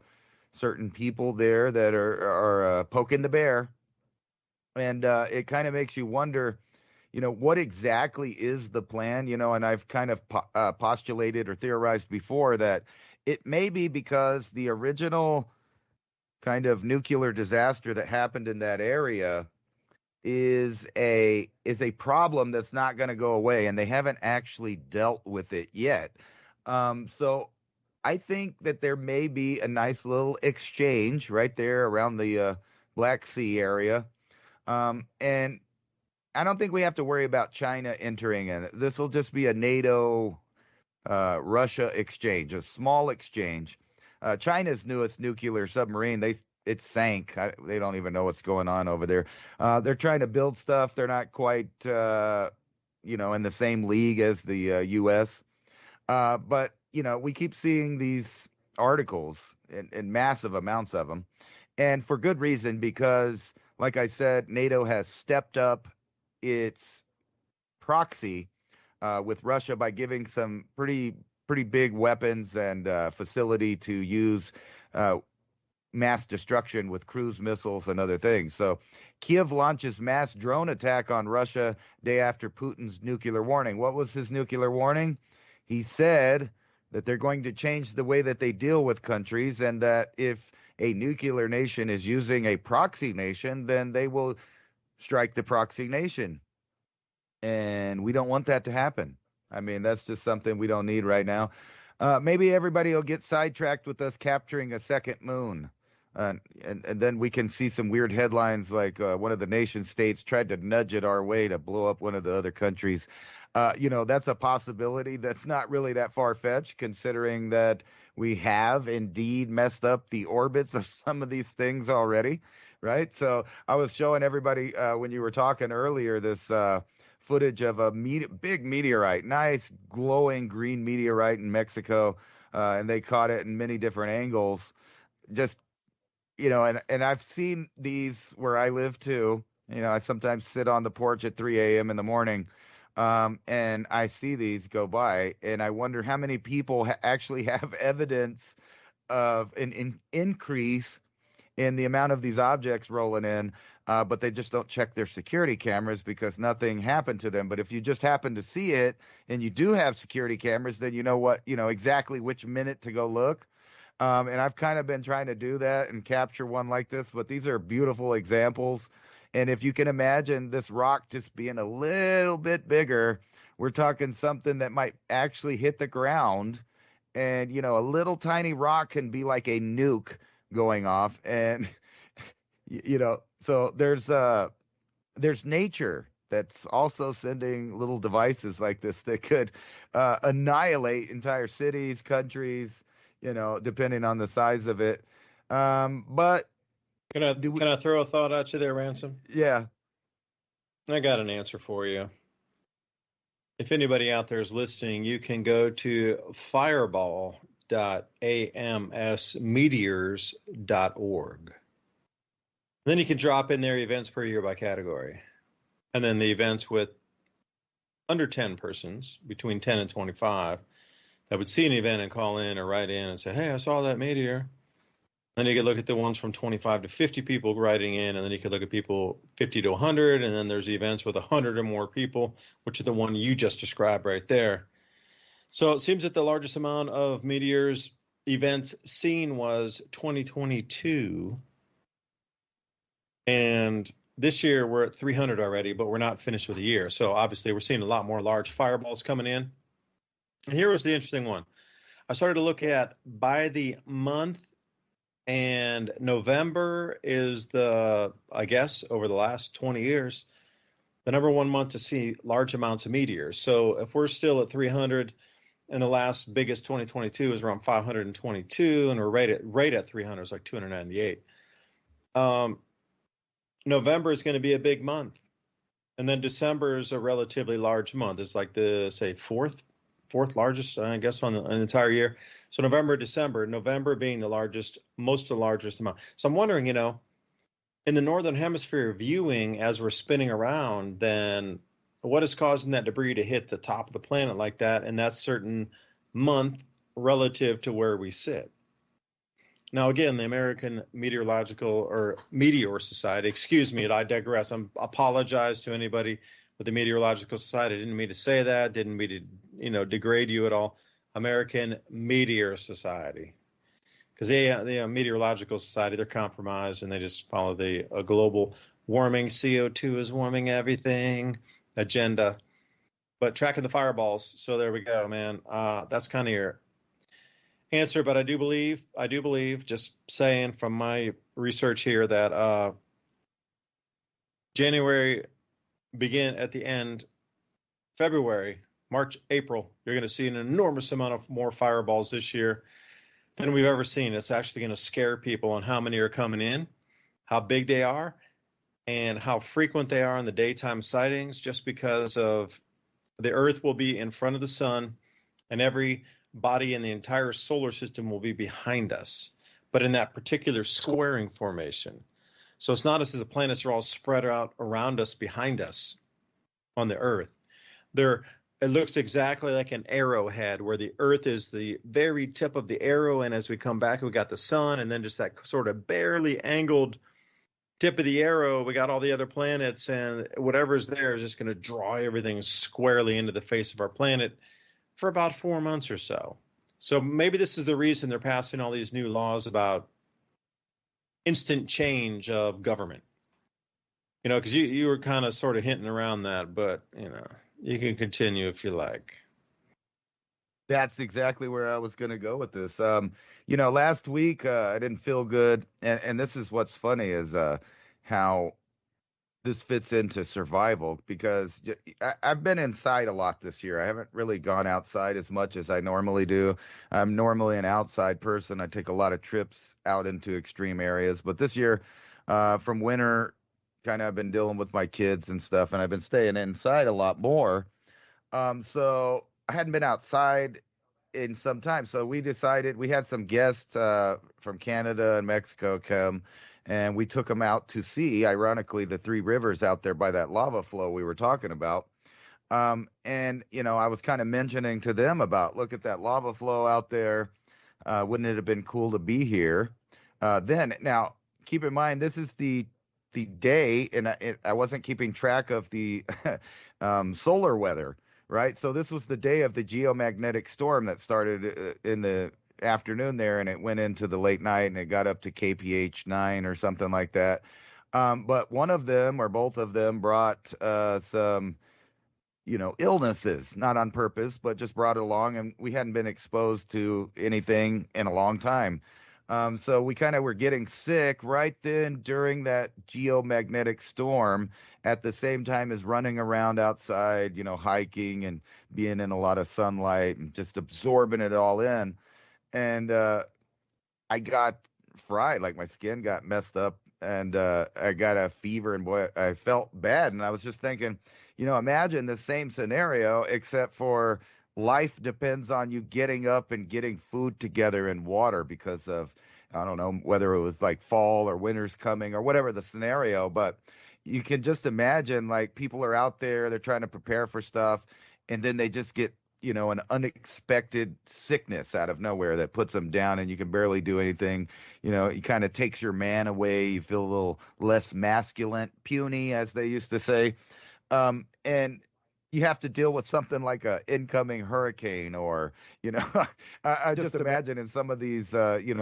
certain people there that are poking the bear. And it kind of makes you wonder, what exactly is the plan? And I've kind of postulated or theorized before that it may be because the original kind of nuclear disaster that happened in that area is a problem that's not going to go away, and they haven't actually dealt with it yet. So I think that there may be a nice little exchange right there around the Black Sea area. And I don't think we have to worry about China entering in. This will just be a NATO Russia exchange, a small exchange. China's newest nuclear submarine, it sank. They don't even know what's going on over there. They're trying to build stuff. They're not quite, in the same league as the U.S. But, we keep seeing these articles in massive amounts of them. And for good reason, because, like I said, NATO has stepped up its proxy with Russia by giving some pretty big weapons and facility to use mass destruction with cruise missiles and other things. So Kiev launches mass drone attack on Russia day after Putin's nuclear warning. What was his nuclear warning? He said that they're going to change the way that they deal with countries, and that if a nuclear nation is using a proxy nation, then they will strike the proxy nation. And we don't want that to happen. I mean, that's just something we don't need right now. Maybe everybody will get sidetracked with us capturing a second moon. And then we can see some weird headlines like one of the nation states tried to nudge it our way to blow up one of the other countries. That's a possibility that's not really that far-fetched, considering that we have indeed messed up the orbits of some of these things already, right? So I was showing everybody when you were talking earlier this footage of a big meteorite, nice glowing green meteorite in Mexico, and they caught it in many different angles. Just and I've seen these where I live too. I sometimes sit on the porch at 3 a.m. in the morning, and I see these go by, and I wonder how many people actually have evidence of an increase in the amount of these objects rolling in, but they just don't check their security cameras because nothing happened to them. But if you just happen to see it and you do have security cameras, then you know exactly which minute to go look. And I've kind of been trying to do that and capture one like this, but these are beautiful examples. And if you can imagine this rock just being a little bit bigger, we're talking something that might actually hit the ground. And, a little tiny rock can be like a nuke going off. And, so there's nature that's also sending little devices like this that could annihilate entire cities, countries, depending on the size of it. But can I throw a thought at you there, Ransom? Yeah. I got an answer for you. If anybody out there is listening, you can go to fireball.amsmeteors.org. Then you can drop in there events per year by category. And then the events with under 10 persons, between 10 and 25, that would see an event and call in or write in and say, hey, I saw that meteor. Then you could look at the ones from 25 to 50 people writing in, and then you could look at people 50 to 100, and then there's the events with 100 or more people, which are the one you just described right there. So it seems that the largest amount of meteors events seen was 2022. And this year we're at 300 already, but we're not finished with the year. So obviously we're seeing a lot more large fireballs coming in. And here was the interesting one. I started to look at by the month, and November is I guess, over the last 20 years, the number one month to see large amounts of meteors. So if we're still at 300, and the last biggest 2022 is around 522, and we're right at 300, it's like 298. November is going to be a big month. And then December is a relatively large month. It's like the, say, fourth largest, I guess, on the entire year. So November being the largest, the largest amount. So I'm wondering, in the Northern Hemisphere viewing as we're spinning around, then what is causing that debris to hit the top of the planet like that in that certain month relative to where we sit? Now, again, the American Meteor Society, excuse me, I digress. I apologize to anybody with the Meteorological Society. I didn't mean to say that, didn't mean to, degrade you at all. American Meteor Society. Because the Meteorological Society, they're compromised and they just follow the global warming, CO2 is warming everything agenda. But tracking the fireballs, so there we go, man. That's kind of your answer, but I do believe, just saying from my research here, that January begin at the end, February, March, April, you're going to see an enormous amount of more fireballs this year than we've ever seen. It's actually going to scare people on how many are coming in, how big they are, and how frequent they are in the daytime sightings, just because of the Earth will be in front of the sun, and every body in the entire solar system will be behind us, but in that particular squaring formation. So it's not as if the planets are all spread out around us, behind us on the Earth. It looks exactly like an arrowhead, where the Earth is the very tip of the arrow, and as we come back, we got the sun, and then just that sort of barely angled tip of the arrow, we got all the other planets, and whatever's there is just going to draw everything squarely into the face of our planet for about 4 months or so. So maybe this is the reason they're passing all these new laws about instant change of government. Because you were kind of sort of hinting around that, but, you can continue if you like. That's exactly where I was going to go with this. Last week I didn't feel good, and this is what's funny is how this fits into survival because I've been inside a lot this year. I haven't really gone outside as much as I normally do. I'm normally an outside person. I take a lot of trips out into extreme areas, but this year, from winter, kind of I've been dealing with my kids and stuff, and I've been staying inside a lot more. So I hadn't been outside in some time. So we decided we had some guests from Canada and Mexico come, and we took them out to see, ironically, the three rivers out there by that lava flow we were talking about. And I was kind of mentioning to them about, look at that lava flow out there. Wouldn't it have been cool to be here? Then now, keep in mind, this is the day, and I wasn't keeping track of the solar weather, right? So this was the day of the geomagnetic storm that started in the afternoon there, and it went into the late night, and it got up to kph 9 or something like that. But one of them or both of them brought some illnesses, not on purpose, but just brought it along, and we hadn't been exposed to anything in a long time. So we kind of were getting sick right then during that geomagnetic storm at the same time as running around outside, hiking and being in a lot of sunlight and just absorbing it all in. And I got fried, like my skin got messed up, and I got a fever, and boy, I felt bad. And I was just thinking, imagine the same scenario, except for life depends on you getting up and getting food together and water because of, I don't know, whether it was like fall or winter's coming or whatever the scenario, but you can just imagine like people are out there, they're trying to prepare for stuff, and then they just get an unexpected sickness out of nowhere that puts them down and you can barely do anything. It kind of takes your man away. You feel a little less masculine, puny, as they used to say. And you have to deal with something like a incoming hurricane or, I just imagine in some of these,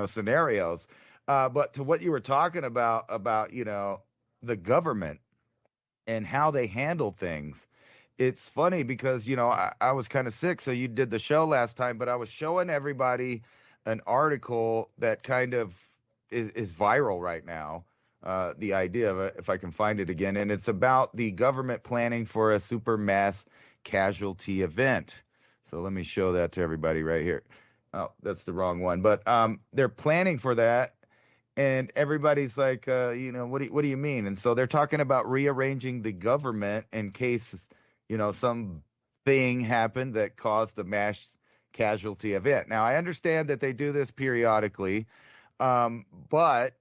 scenarios. But to what you were talking about, the government and how they handle things, it's funny because I was kind of sick, so you did the show last time, but I was showing everybody an article that kind of is viral right now. The idea of it, if I can find it again, and it's about the government planning for a super mass casualty event. So let me show that to everybody right here. Oh, that's the wrong one, but they're planning for that, and everybody's like, what do you mean? And so they're talking about rearranging the government in case, some thing happened that caused a mass casualty event. Now, I understand that they do this periodically, but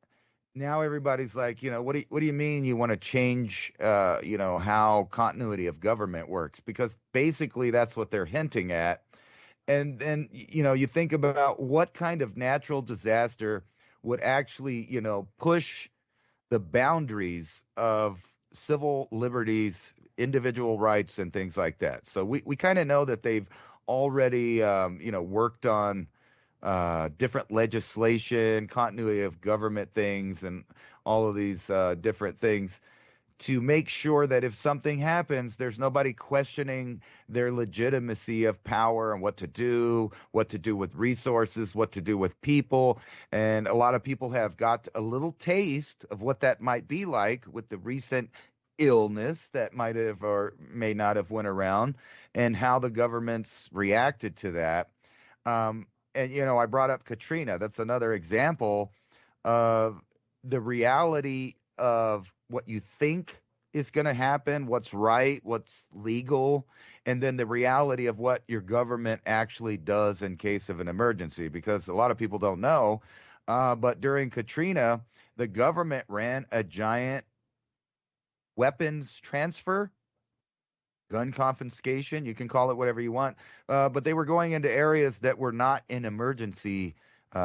now everybody's like, what do you mean you want to change, how continuity of government works? Because basically that's what they're hinting at. And then, you think about what kind of natural disaster would actually, push the boundaries of civil liberties, individual rights, and things like that. So we kind of know that they've already, worked on different legislation, continuity of government things, and all of these different things to make sure that if something happens, there's nobody questioning their legitimacy of power and what to do with resources, what to do with people. And a lot of people have got a little taste of what that might be like with the recent illness that might have or may not have went around and how the government's reacted to that. And, I brought up Katrina. That's another example of the reality of what you think is going to happen, what's right, what's legal, and then the reality of what your government actually does in case of an emergency. Because a lot of people don't know, but during Katrina, the government ran a giant weapons transfer, gun confiscation, you can call it whatever you want, but they were going into areas that were not in emergency,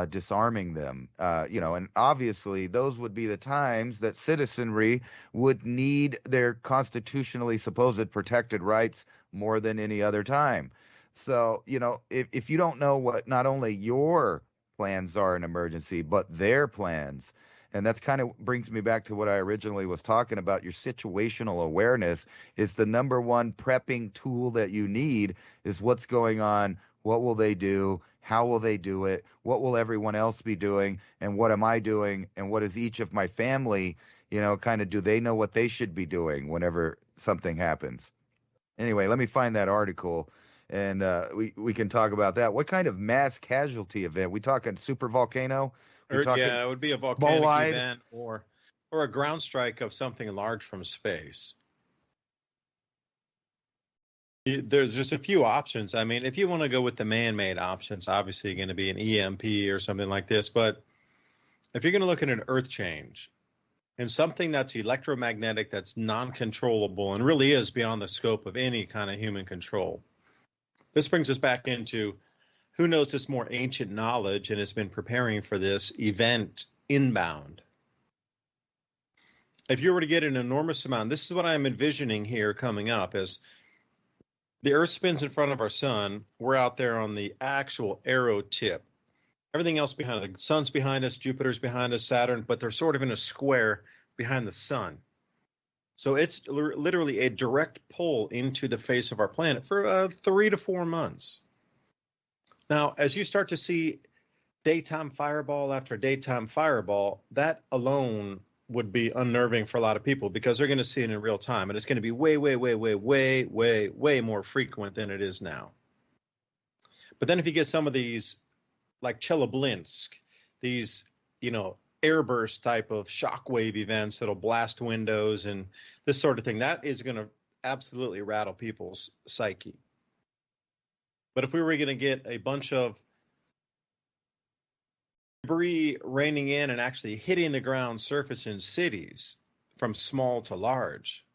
disarming them, and obviously those would be the times that citizenry would need their constitutionally supposed protected rights more than any other time. So, if you don't know what not only your plans are in emergency, but their plans, and that's kind of brings me back to what I originally was talking about. Your situational awareness is the number one prepping tool that you need, is what's going on What will they do? How will they do it? What will everyone else be doing? And what am I doing? And what is each of my family, kind of, do they know what they should be doing whenever something happens? Anyway, let me find that article, and we can talk about that. What kind of mass casualty event? We talking super volcano? We Or talking yeah, it would be a volcanic bolide? event or a ground strike of something large from space. There's just a few options. I mean, if you want to go with the man-made options, obviously you're going to be an EMP or something like this. But if you're going to look at an earth change and something that's electromagnetic, that's non-controllable and really is beyond the scope of any kind of human control, this brings us back into who knows this more ancient knowledge and has been preparing for this event inbound. If you were to get an enormous amount, this is what I'm envisioning here coming up is the Earth spins in front of our sun. We're out there on the actual arrow tip. Everything else behind it. The sun's behind us, Jupiter's behind us, Saturn, but they're sort of in a square behind the sun. So it's literally a direct pull into the face of our planet for 3 to 4 months. Now, as you start to see daytime fireball after daytime fireball, that alone would be unnerving for a lot of people because they're going to see it in real time. And it's going to be way, way, way, way, way, way, way more frequent than it is now. But then if you get some of these, like Chelyabinsk, these, airburst type of shockwave events that'll blast windows and this sort of thing, that is going to absolutely rattle people's psyche. But if we were going to get a bunch of debris raining in and actually hitting the ground surface in cities from small to large,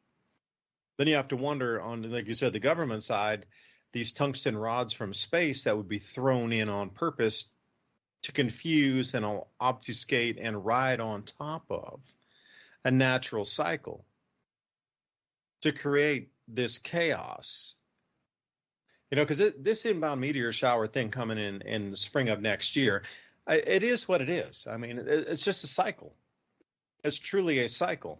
then you have to wonder on, like you said, the government side, these tungsten rods from space that would be thrown in on purpose to confuse and obfuscate and ride on top of a natural cycle to create this chaos. Because this inbound meteor shower thing coming in the spring of next year, it is what it is. I mean, it's just a cycle. It's truly a cycle.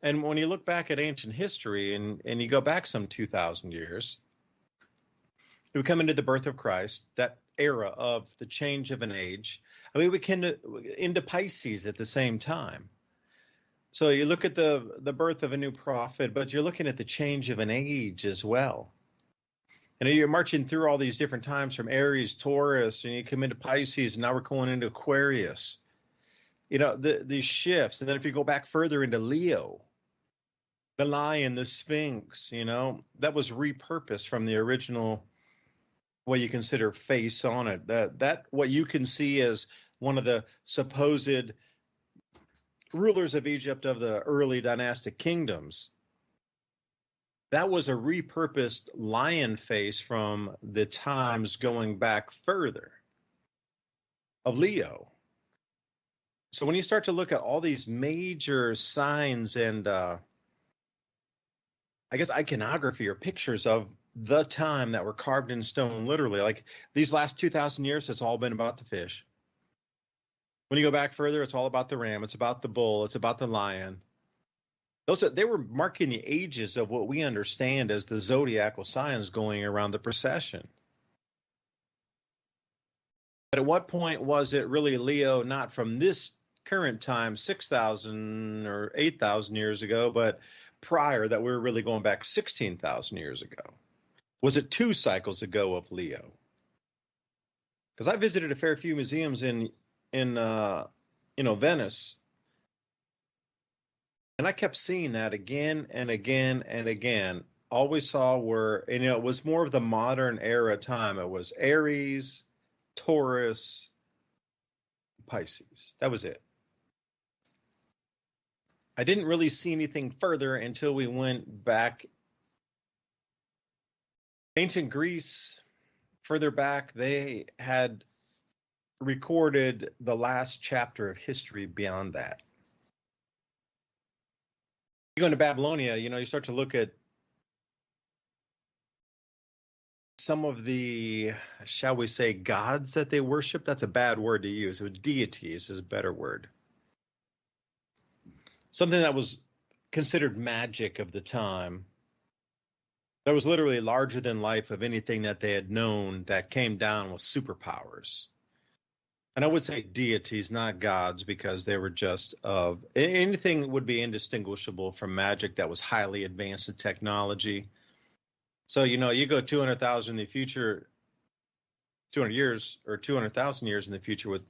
And when you look back at ancient history and you go back some 2,000 years, we come into the birth of Christ, that era of the change of an age. I mean, we can into Pisces at the same time. So you look at the birth of a new prophet, but you're looking at the change of an age as well. And you're marching through all these different times from Aries, Taurus, and you come into Pisces, and now we're going into Aquarius. These shifts. And then if you go back further into Leo, the lion, the Sphinx, that was repurposed from the original, what you consider face on it. That what you can see as one of the supposed rulers of Egypt of the early dynastic kingdoms. That was a repurposed lion face from the times going back further of Leo. So when you start to look at all these major signs and I guess iconography or pictures of the time that were carved in stone, literally, like these last 2,000 years, it's all been about the fish. When you go back further, it's all about the ram. It's about the bull. It's about the lion. They were marking the ages of what we understand as the zodiacal signs going around the procession. But at what point was it really Leo, not from this current time, 6,000 or 8,000 years ago, but prior, that we were really going back 16,000 years ago? Was it 2 cycles ago of Leo? Because I visited a fair few museums in Venice. And I kept seeing that again and again and again. All we saw were, it was more of the modern era time. It was Aries, Taurus, Pisces. That was it. I didn't really see anything further until we went back. Ancient Greece, further back, they had recorded the last chapter of history beyond that. You go into Babylonia, you start to look at some of the, shall we say, gods that they worship. That's a bad word to use. Deities is a better word. Something that was considered magic of the time. that was literally larger than life of anything that they had known that came down with superpowers. And I would say deities, not gods, because they were just anything would be indistinguishable from magic that was highly advanced in technology. So, you go 200,000 in the future, 200 years or 200,000 years in the future with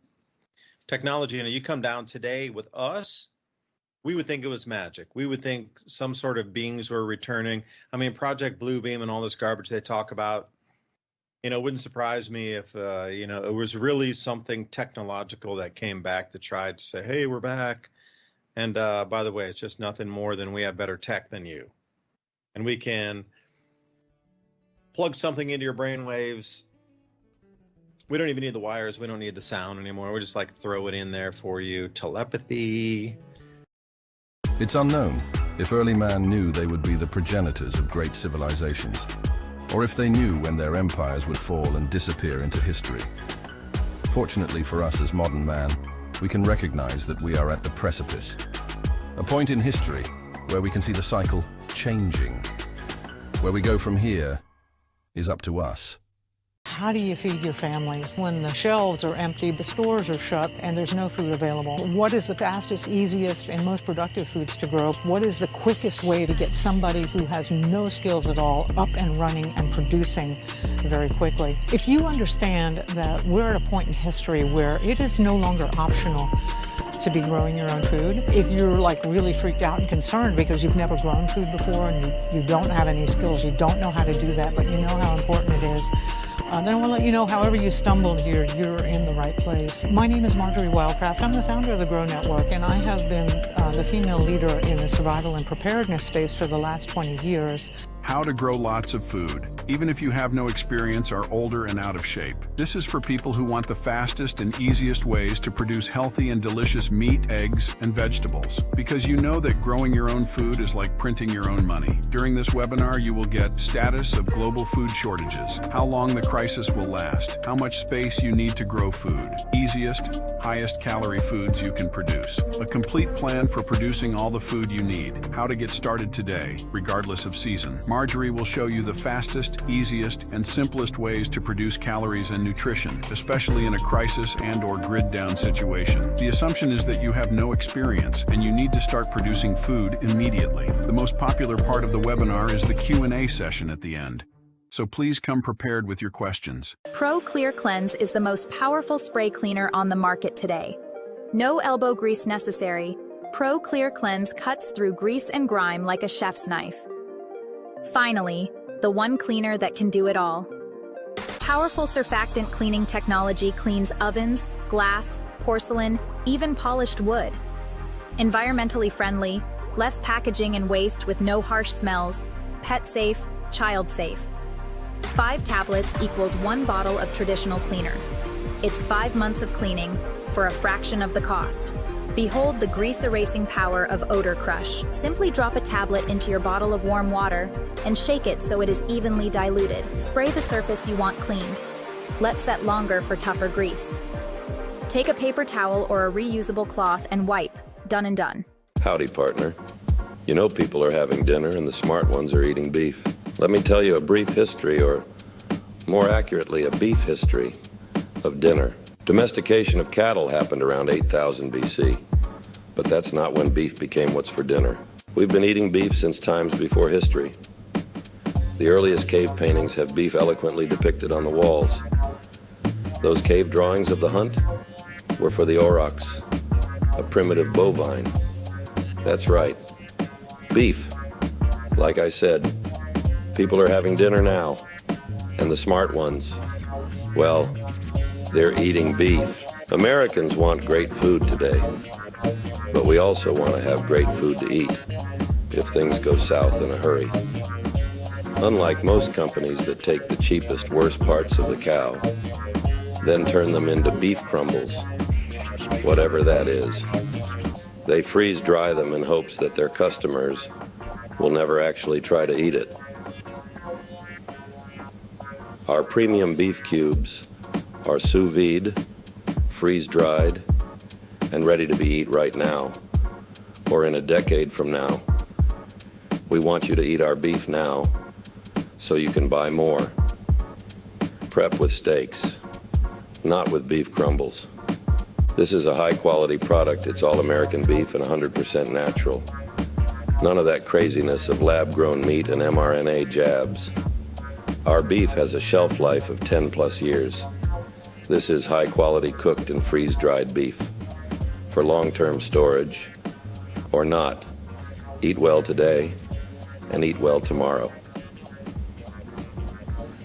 technology, and you come down today with us, we would think it was magic. We would think some sort of beings were returning. I mean, Project Bluebeam and all this garbage they talk about, it wouldn't surprise me if, it was really something technological that came back to try to say, hey, we're back. And by the way, it's just nothing more than we have better tech than you. And we can plug something into your brain waves. We don't even need the wires. We don't need the sound anymore. We just throw it in there for you. Telepathy. It's unknown if early man knew they would be the progenitors of great civilizations, or if they knew when their empires would fall and disappear into history. Fortunately for us as modern man, we can recognize that we are at the precipice, a point in history where we can see the cycle changing. Where we go from here is up to us. How do you feed your families when the shelves are empty, the stores are shut, and there's no food available? What is the fastest, easiest, and most productive foods to grow? What is the quickest way to get somebody who has no skills at all up and running and producing very quickly? If you understand that we're at a point in history where it is no longer optional to be growing your own food, if you're really freaked out and concerned because you've never grown food before and you don't have any skills, you don't know how to do that, but you know how important it is, then I want to let you know, however you stumbled here, you're in the right place. My name is Marjorie Wildcraft. I'm the founder of the Grow Network, and I have been the female leader in the survival and preparedness space for the last 20 years. How to grow lots of food, even if you have no experience, are older and out of shape. This is for people who want the fastest and easiest ways to produce healthy and delicious meat, eggs, and vegetables. Because you know that growing your own food is like printing your own money. During this webinar, you will get status of global food shortages, how long the crisis will last, how much space you need to grow food, easiest, highest calorie foods you can produce, a complete plan for producing all the food you need, how to get started today, regardless of season. Marjorie will show you the fastest, easiest, and simplest ways to produce calories and nutrition, especially in a crisis and/or grid-down situation. The assumption is that you have no experience and you need to start producing food immediately. The most popular part of the webinar is the Q&A session at the end. So please come prepared with your questions. Pro Clear Cleanse is the most powerful spray cleaner on the market today. No elbow grease necessary. Pro Clear Cleanse cuts through grease and grime like a chef's knife. Finally, the one cleaner that can do it all. Powerful surfactant cleaning technology cleans ovens, glass, porcelain, even polished wood. Environmentally friendly, less packaging and waste with no harsh smells, pet safe, child safe. 5 tablets equals 1 bottle of traditional cleaner. It's 5 months of cleaning for a fraction of the cost. Behold the grease-erasing power of Odor Crush. Simply drop a tablet into your bottle of warm water and shake it so it is evenly diluted. Spray the surface you want cleaned. Let set longer for tougher grease. Take a paper towel or a reusable cloth and wipe. Done and done. Howdy, partner. You know people are having dinner and the smart ones are eating beef. Let me tell you a brief history, or more accurately, a beef history of dinner. Domestication of cattle happened around 8000 BC, but that's not when beef became what's for dinner. We've been eating beef since times before history. The earliest cave paintings have beef eloquently depicted on the walls. Those cave drawings of the hunt were for the aurochs, a primitive bovine. That's right, beef. Like I said, people are having dinner now, and the smart ones, well, they're eating beef. Americans want great food today, but we also want to have great food to eat if things go south in a hurry. Unlike most companies that take the cheapest, worst parts of the cow, then turn them into beef crumbles, whatever that is, they freeze-dry them in hopes that their customers will never actually try to eat it. Our premium beef cubes are sous vide, freeze-dried, and ready to be eaten right now, or in a decade from now. We want you to eat our beef now, so you can buy more. Prep with steaks, not with beef crumbles. This is a high-quality product. It's all American beef and 100% natural. None of that craziness of lab-grown meat and mRNA jabs. Our beef has a shelf life of 10+ years. This is high-quality cooked and freeze-dried beef for long-term storage or not. Eat well today and eat well tomorrow.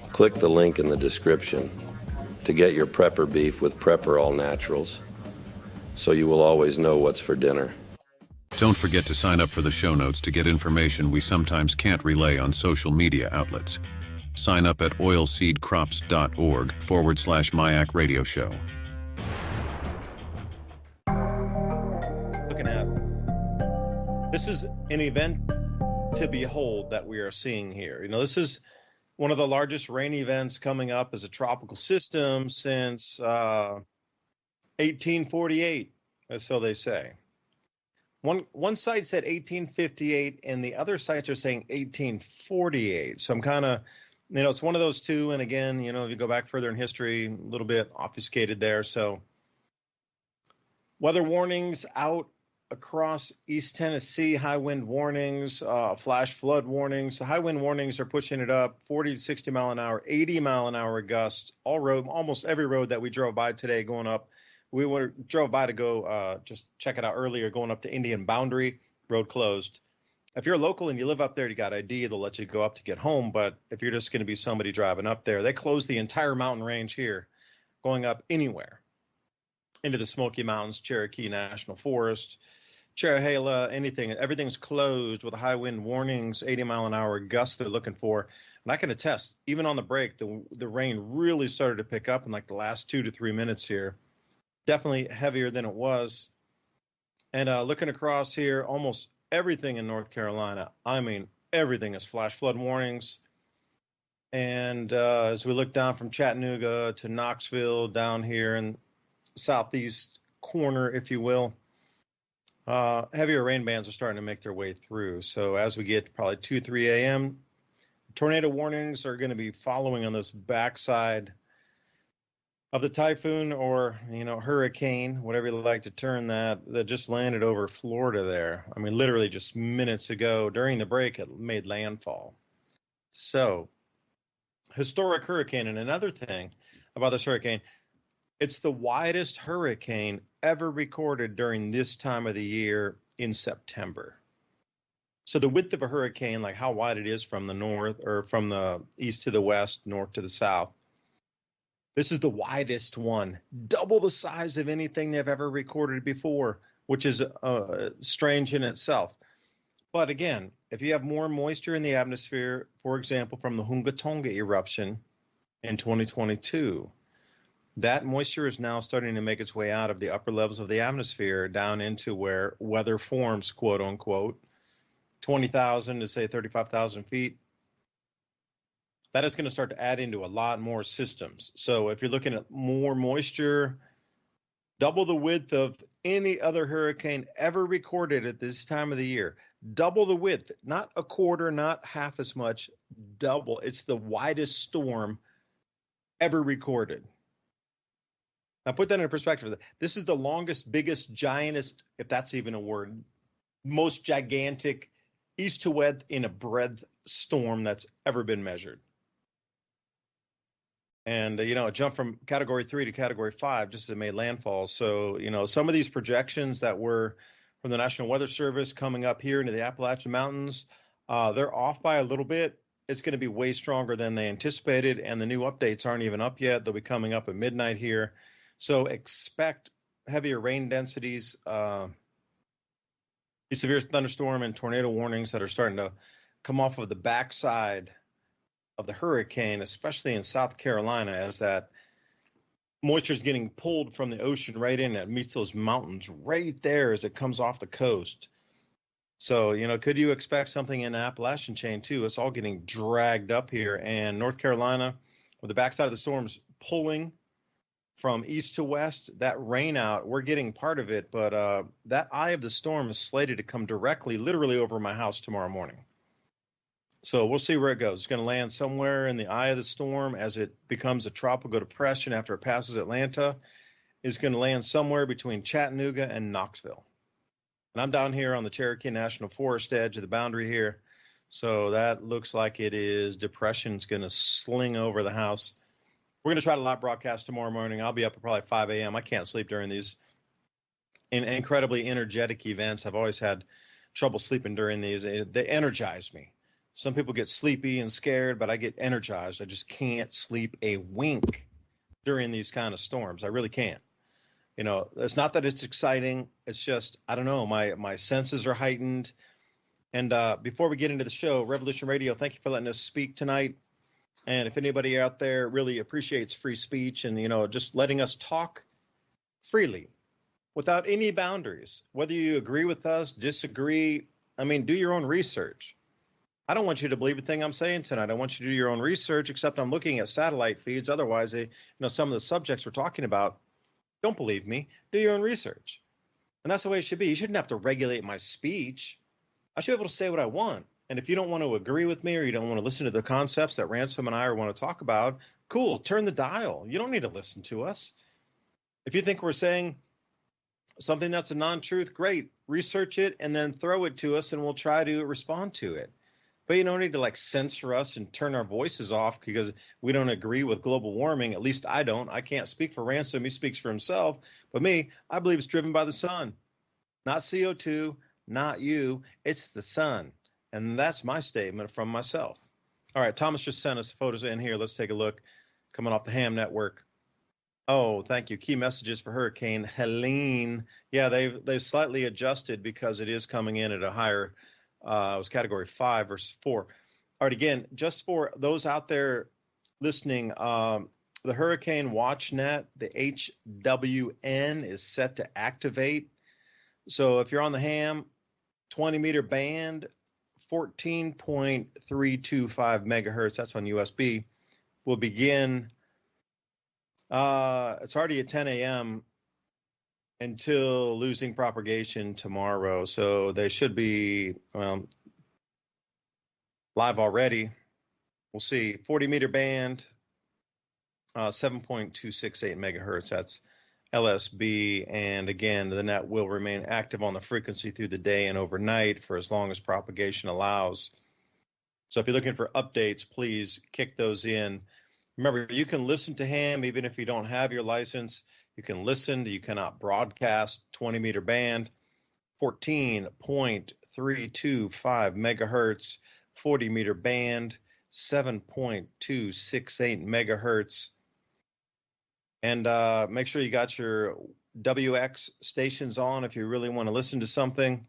Click the link in the description to get your Prepper beef with Prepper All Naturals, so you will always know what's for dinner. Don't forget to sign up for the show notes to get information we sometimes can't relay on social media outlets. Sign up at oilseedcrops.org/MIAC radio show. Looking at this is an event to behold that we are seeing here. You know, this is one of the largest rain events coming up as a tropical system since 1848, so they say. One site said 1858, and the other sites are saying 1848. So I'm kind of, you know, it's one of those two. And again, you know, if you go back further in history, a little bit obfuscated there. So weather warnings out across East Tennessee, high wind warnings, flash flood warnings. The high wind warnings are pushing it up 40 to 60 mile an hour, 80 mile an hour gusts. Almost every road that we drove by today going up. We drove by to go just check it out earlier, going up to Indian Boundary, road closed. If you're local and you live up there, you got ID, they'll let you go up to get home. But if you're just going to be somebody driving up there, they close the entire mountain range here, going up anywhere into the Smoky Mountains, Cherokee National Forest, Cherahela, anything. Everything's closed with high wind warnings, 80 mile an hour gusts they're looking for. And I can attest, even on the break, the rain really started to pick up in like the last 2 to 3 minutes here. Definitely heavier than it was. And looking across here, almost everything in North Carolina, I mean, everything is flash flood warnings. And as we look down from Chattanooga to Knoxville, down here in southeast corner, if you will, heavier rain bands are starting to make their way through. So as we get to probably 2, 3 a.m., tornado warnings are going to be following on this backside of the typhoon, or, you know, hurricane, whatever you like to term that just landed over Florida there. I mean, literally just minutes ago during the break, it made landfall. So, historic hurricane. And another thing about this hurricane, it's the widest hurricane ever recorded during this time of the year in September. So the width of a hurricane, like how wide it is from the north or from the east to the west, north to the south, this is the widest one, double the size of anything they've ever recorded before, which is strange in itself. But again, if you have more moisture in the atmosphere, for example, from the Hunga Tonga eruption in 2022, that moisture is now starting to make its way out of the upper levels of the atmosphere down into where weather forms, quote unquote, 20,000 to say 35,000 feet. That is going to start to add into a lot more systems. So if you're looking at more moisture, double the width of any other hurricane ever recorded at this time of the year, double the width, not a quarter, not half as much, double. It's the widest storm ever recorded. Now put that in perspective. This is the longest, biggest, giantest, if that's even a word, most gigantic east to west in a breadth storm that's ever been measured. And, you know, it jumped from category 3 to category 5 just as it made landfall. So, you know, some of these projections that were from the National Weather Service coming up here into the Appalachian Mountains, they're off by a little bit. It's going to be way stronger than they anticipated. And the new updates aren't even up yet. They'll be coming up at midnight here. So expect heavier rain densities, severe thunderstorm and tornado warnings that are starting to come off of the backside of the hurricane, especially in South Carolina, as that moisture is getting pulled from the ocean right in. It meets those mountains right there as it comes off the coast. So, you know, could you expect something in the Appalachian chain too? It's all getting dragged up here. And North Carolina, with the backside of the storms pulling from east to west, that rain out, we're getting part of it. But that eye of the storm is slated to come directly, literally over my house tomorrow morning. So we'll see where it goes. It's going to land somewhere in the eye of the storm as it becomes a tropical depression after it passes Atlanta. It's going to land somewhere between Chattanooga and Knoxville. And I'm down here on the Cherokee National Forest edge of the boundary here. So that looks like it is depression's going to sling over the house. We're going to try to live broadcast tomorrow morning. I'll be up at probably 5 a.m. I can't sleep during these incredibly energetic events. I've always had trouble sleeping during these. They energize me. Some people get sleepy and scared, but I get energized. I just can't sleep a wink during these kind of storms. I really can't. You know, it's not that it's exciting. It's just, I don't know, my senses are heightened. And before we get into the show, Revolution Radio, thank you for letting us speak tonight. And if anybody out there really appreciates free speech and, you know, just letting us talk freely without any boundaries, whether you agree with us, disagree, I mean, do your own research. I don't want you to believe a thing I'm saying tonight. I want you to do your own research, except I'm looking at satellite feeds. Otherwise, some of the subjects we're talking about, don't believe me. Do your own research. And that's the way it should be. You shouldn't have to regulate my speech. I should be able to say what I want. And if you don't want to agree with me or you don't want to listen to the concepts that Ransom and I want to talk about, cool, turn the dial. You don't need to listen to us. If you think we're saying something that's a non-truth, great. Research it and then throw it to us and we'll try to respond to it. But you don't need to censor us and turn our voices off because we don't agree with global warming. At least I don't. I can't speak for Ransom. He speaks for himself. But me, I believe it's driven by the sun. Not CO2, not you. It's the sun. And that's my statement from myself. All right, Thomas just sent us photos in here. Let's take a look. Coming off the Ham Network. Oh, thank you. Key messages for Hurricane Helene. Yeah, they've slightly adjusted because it is coming in at a higher, it was Category 5 versus 4. All right, again, just for those out there listening, the Hurricane Watch Net, the HWN, is set to activate. So if you're on the Ham, 20-meter band, 14.325 megahertz, that's on USB, will begin. It's already at 10 a.m. until losing propagation tomorrow. So they should be live already. We'll see. 40-meter band, 7.268 megahertz. That's LSB. And again, the net will remain active on the frequency through the day and overnight for as long as propagation allows. So if you're looking for updates, please kick those in. Remember, you can listen to Ham even if you don't have your license. You can listen. You cannot broadcast 20-meter band, 14.325 megahertz, 40-meter band, 7.268 megahertz. And make sure you got your WX stations on if you really want to listen to something.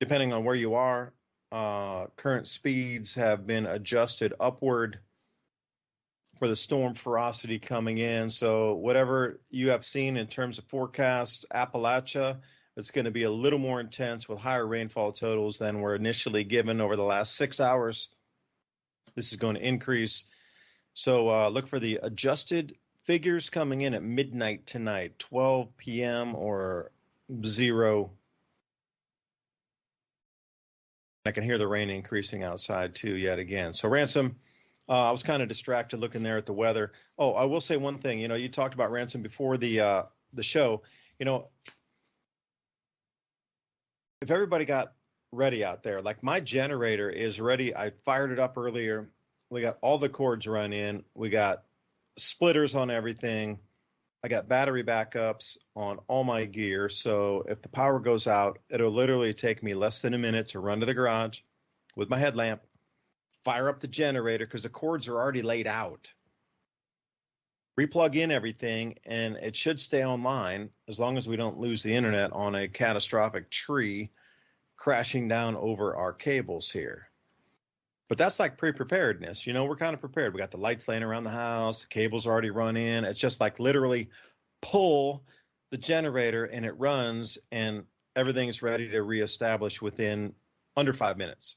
Depending on where you are, current speeds have been adjusted upward for the storm ferocity coming in. So whatever you have seen in terms of forecast, Appalachia, it's going to be a little more intense with higher rainfall totals than were initially given over the last 6 hours. This is going to increase. So look for the adjusted figures coming in at midnight tonight, 12 p.m. or 0. I can hear the rain increasing outside too yet again. So Ransom, I was kind of distracted looking there at the weather. Oh, I will say one thing. You know, you talked about Ransom before the show. You know, if everybody got ready out there, like my generator is ready. I fired it up earlier. We got all the cords run in. We got splitters on everything. I got battery backups on all my gear. So if the power goes out, it'll literally take me less than a minute to run to the garage with my headlamp, fire up the generator because the cords are already laid out, replug in everything, and it should stay online as long as we don't lose the internet on a catastrophic tree crashing down over our cables here. But that's like pre-preparedness. You know, we're kind of prepared. We got the lights laying around the house. The cables are already run in. It's just like literally pull the generator and it runs and everything's ready to reestablish within under 5 minutes.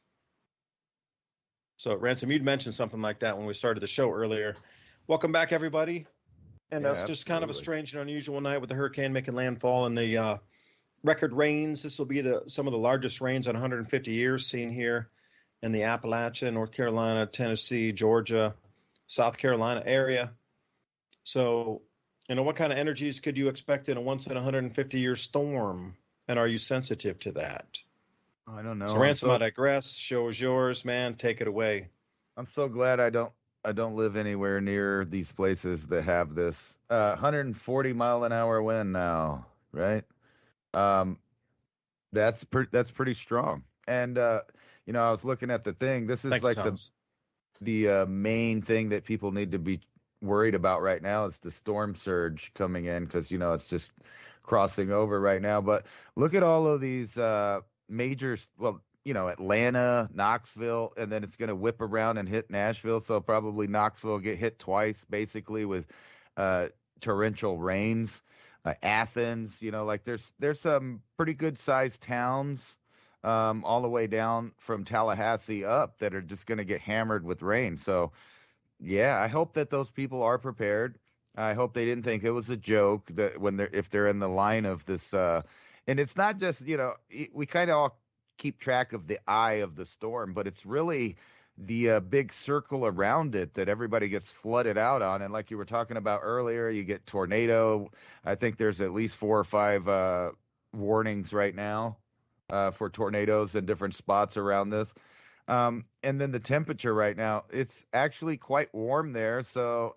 So, Ransom, you'd mentioned something like that when we started the show earlier. Welcome back, everybody. And that's just kind of a strange and unusual night with the hurricane making landfall and the record rains. This will be some of the largest rains in 150 years seen here in the Appalachia, North Carolina, Tennessee, Georgia, South Carolina area. So, what kind of energies could you expect in a once in 150 year storm? And are you sensitive to that? I don't know. So, Ransom, I digress. Show is yours, man. Take it away. I'm so glad I don't live anywhere near these places that have this 140 mile an hour wind now, right? Um, that's pretty strong. And I was looking at the thing. This is Thank you, like Thomas. the main thing that people need to be worried about right now is the storm surge coming in because it's just crossing over right now. But look at all of these major, well, Atlanta, Knoxville, and then it's going to whip around and hit Nashville. So probably Knoxville will get hit twice, basically with torrential rains. Athens, like there's some pretty good sized towns all the way down from Tallahassee up that are just going to get hammered with rain. So yeah, I hope that those people are prepared. I hope they didn't think it was a joke that if they're in the line of this, and it's not just we kind of all keep track of the eye of the storm, but it's really the big circle around it that everybody gets flooded out on. And like you were talking about earlier, you get tornado. I think there's at least 4 or 5 warnings right now for tornadoes in different spots around this. And then the temperature right now, it's actually quite warm there. So,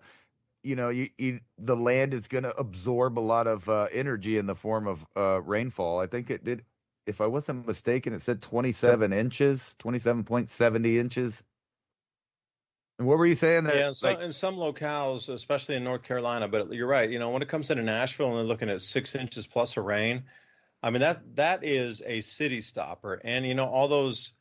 the land is going to absorb a lot of energy in the form of rainfall. I think it did, if I wasn't mistaken, it said 27 inches, 27.70 inches. And what were you saying there? Yeah, in some locales, especially in North Carolina, but you're right. When it comes into Nashville and they're looking at 6 inches plus of rain, I mean, that is a city stopper. And, all those,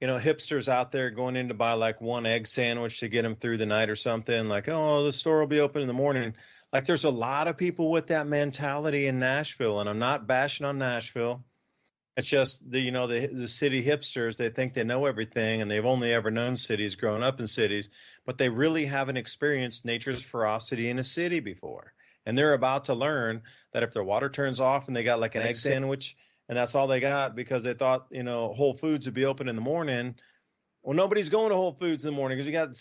hipsters out there going in to buy like one egg sandwich to get them through the night or something, like, oh, the store will be open in the morning. Like, there's a lot of people with that mentality in Nashville, and I'm not bashing on Nashville. It's just the city hipsters, they think they know everything, and they've only ever known cities, grown up in cities, but they really haven't experienced nature's ferocity in a city before. And they're about to learn that if their water turns off and they got like an egg sandwich and that's all they got because they thought, Whole Foods would be open in the morning. Well, nobody's going to Whole Foods in the morning because you got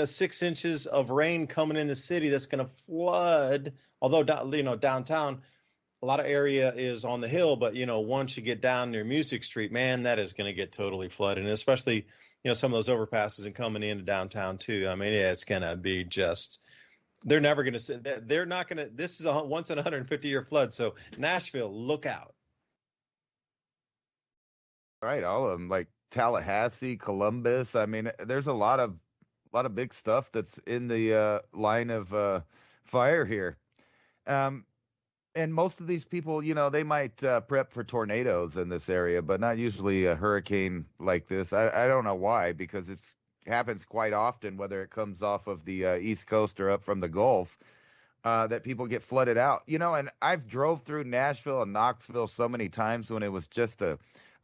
6 inches of rain coming in the city that's going to flood. Although, downtown, a lot of area is on the hill, but once you get down near Music Street, man, that is going to get totally flooded, and especially some of those overpasses and coming into downtown too. I mean, yeah, it's going to be just. They're never going to. They're not going to. This is a once in 150 year flood. So Nashville, look out. Right, all of them, like Tallahassee, Columbus. I mean, there's a lot of big stuff that's in the line of fire here. And most of these people, they might prep for tornadoes in this area, but not usually a hurricane like this. I don't know why, because it happens quite often, whether it comes off of the East Coast or up from the Gulf, that people get flooded out. And I've drove through Nashville and Knoxville so many times when it was just a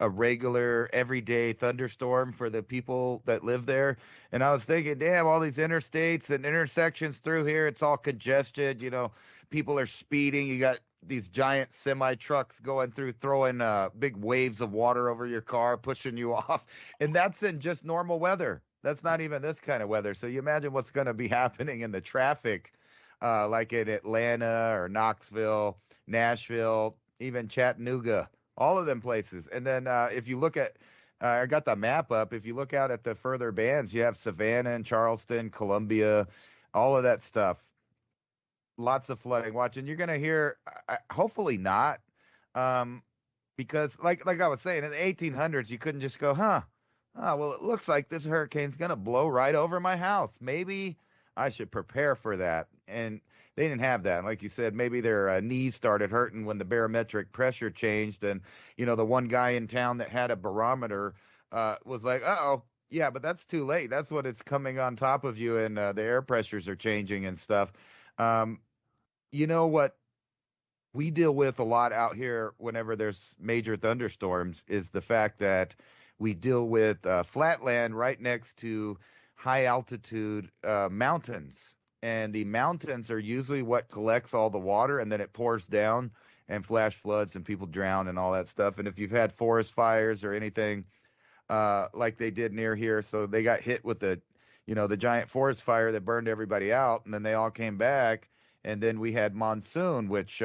regular everyday thunderstorm for the people that live there. And I was thinking, damn, all these interstates and intersections through here, it's all congested. People are speeding. You got these giant semi trucks going through, throwing big waves of water over your car, pushing you off. And that's in just normal weather. That's not even this kind of weather. So you imagine what's going to be happening in the traffic, like in Atlanta or Knoxville, Nashville, even Chattanooga, all of them places. And then if you look at, I got the map up. If you look out at the further bands, you have Savannah and Charleston, Columbia, all of that stuff. Lots of flooding. Watching, you're going to hear, hopefully not, because like I was saying, in the 1800s, you couldn't just go, well, it looks like this hurricane's going to blow right over my house. Maybe I should prepare for that. And they didn't have that. Like you said, maybe their knees started hurting when the barometric pressure changed. And, the one guy in town that had a barometer was like, uh-oh, yeah, but that's too late. That's what it's coming on top of you, and the air pressures are changing and stuff. What we deal with a lot out here whenever there's major thunderstorms is the fact that we deal with flatland right next to high altitude mountains. And the mountains are usually what collects all the water, and then it pours down and flash floods and people drown and all that stuff. And if you've had forest fires or anything like they did near here. So they got hit with the giant forest fire that burned everybody out, and then they all came back. And then we had monsoon, which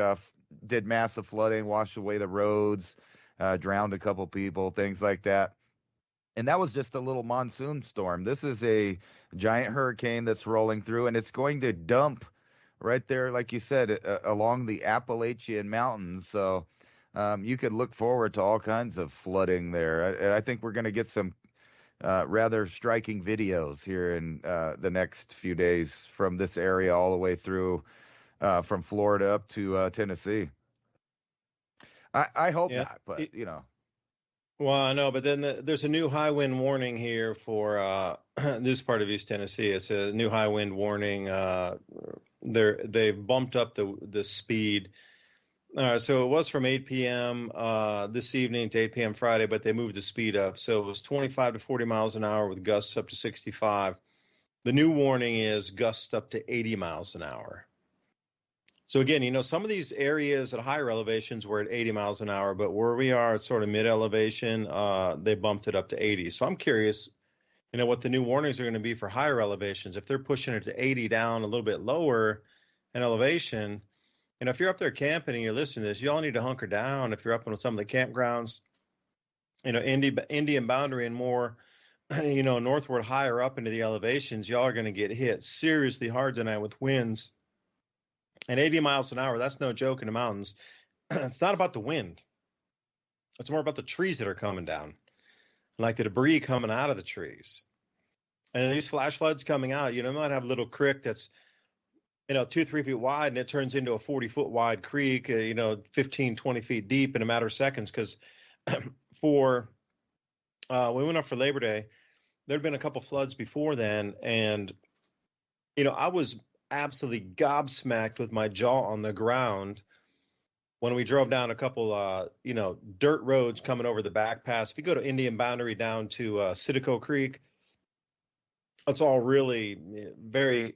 did massive flooding, washed away the roads, drowned a couple people, things like that. And that was just a little monsoon storm. This is a giant hurricane that's rolling through, and it's going to dump right there, like you said, along the Appalachian Mountains. So you could look forward to all kinds of flooding there. I think we're going to get some rather striking videos here in the next few days from this area all the way through from Florida up to Tennessee. I hope not, but Well, I know, but then there's a new high wind warning here for this part of East Tennessee. It's a new high wind warning. They've bumped up the speed. So it was from 8 p.m. This evening to 8 p.m. Friday, but they moved the speed up. So it was 25 to 40 miles an hour with gusts up to 65. The new warning is gusts up to 80 miles an hour. So again, some of these areas at higher elevations were at 80 miles an hour, but where we are at sort of mid elevation, they bumped it up to 80. So I'm curious, what the new warnings are going to be for higher elevations. If they're pushing it to 80 down a little bit lower in elevation, if you're up there camping and you're listening to this, you all need to hunker down. If you're up on some of the campgrounds, Indian Boundary and more, northward higher up into the elevations, y'all are going to get hit seriously hard tonight with winds. And 80 miles an hour, that's no joke in the mountains. It's not about the wind. It's more about the trees that are coming down, like the debris coming out of the trees. And these flash floods coming out, you might have a little creek that's, 2-3 feet wide, and it turns into a 40-foot wide creek, 15, 20 feet deep in a matter of seconds. Because we went up for Labor Day, there'd been a couple floods before then, and, I was absolutely gobsmacked with my jaw on the ground when we drove down a couple, dirt roads coming over the back pass. If you go to Indian Boundary down to Citico Creek, it's all really very,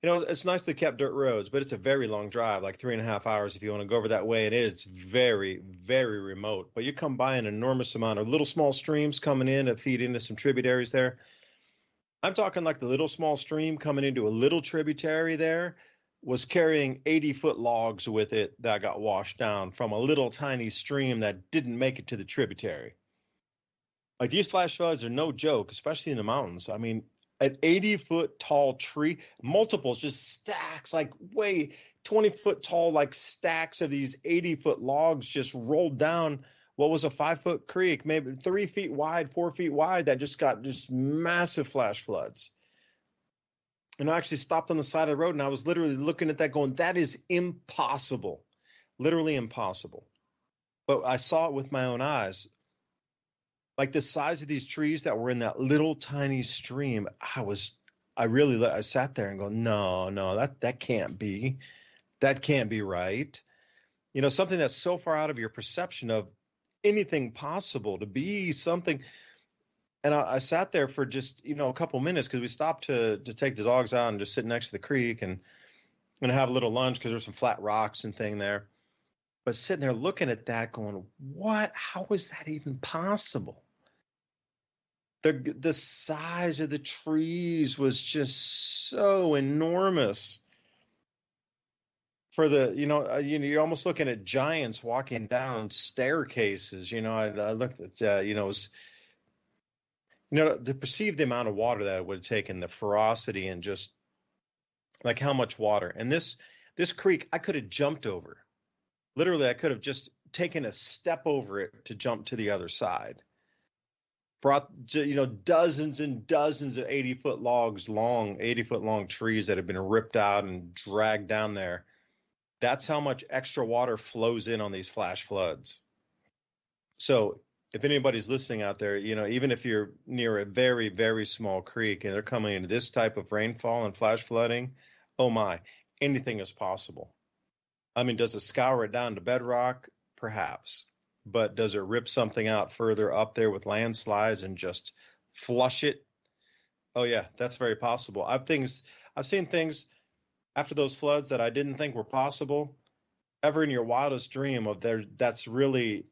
it's nicely kept dirt roads, but it's a very long drive, like 3.5 hours if you want to go over that way. And it's very, very remote. But you come by an enormous amount of little small streams coming in that feed into some tributaries there. I'm talking like the little small stream coming into a little tributary there was carrying 80-foot logs with it that got washed down from a little tiny stream that didn't make it to the tributary. Like these flash floods are no joke, especially in the mountains. I mean, an 80-foot tall tree, multiples, just stacks, like 20-foot tall, like stacks of these 80-foot logs just rolled down what was a 5-foot creek, maybe 3 feet wide, 4 feet wide, that just got just massive flash floods. And I actually stopped on the side of the road, and I was literally looking at that going, that is impossible, literally impossible. But I saw it with my own eyes. Like the size of these trees that were in that little tiny stream, I sat there and go, no, that can't be. That can't be right. Something that's so far out of your perception of anything possible to be something. And I sat there for just, a couple minutes because we stopped to take the dogs out and just sit next to the creek and have a little lunch because there's some flat rocks and thing there. But sitting there looking at that going, what? How is that even possible? The size of the trees was just so enormous. For you're almost looking at giants walking down staircases. I looked at, to perceive the amount of water that it would have taken, the ferocity and just like how much water. And this creek, I could have jumped over. Literally, I could have just taken a step over it to jump to the other side. Brought, dozens and dozens of 80-foot long trees that have been ripped out and dragged down there. That's how much extra water flows in on these flash floods. So if anybody's listening out there, even if you're near a very, very small creek and they're coming into this type of rainfall and flash flooding, oh my, anything is possible. I mean, does it scour it down to bedrock? Perhaps. But does it rip something out further up there with landslides and just flush it? Oh yeah, that's very possible. I've seen things after those floods that I didn't think were possible ever in your wildest dream of there. That's really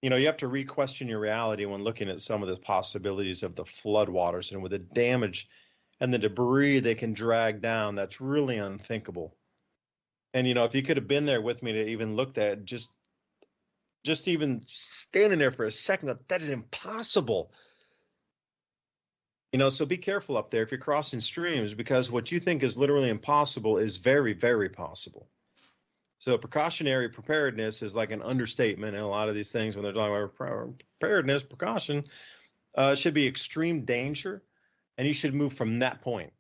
You have to re-question your reality when looking at some of the possibilities of the floodwaters and with the damage and the debris they can drag down. That's really unthinkable. And, if you could have been there with me to even look at just even standing there for a second, that is impossible. So be careful up there if you're crossing streams, because what you think is literally impossible is very, very possible. So precautionary preparedness is like an understatement in a lot of these things when they're talking about preparedness, precaution. Should be extreme danger, and you should move from that point.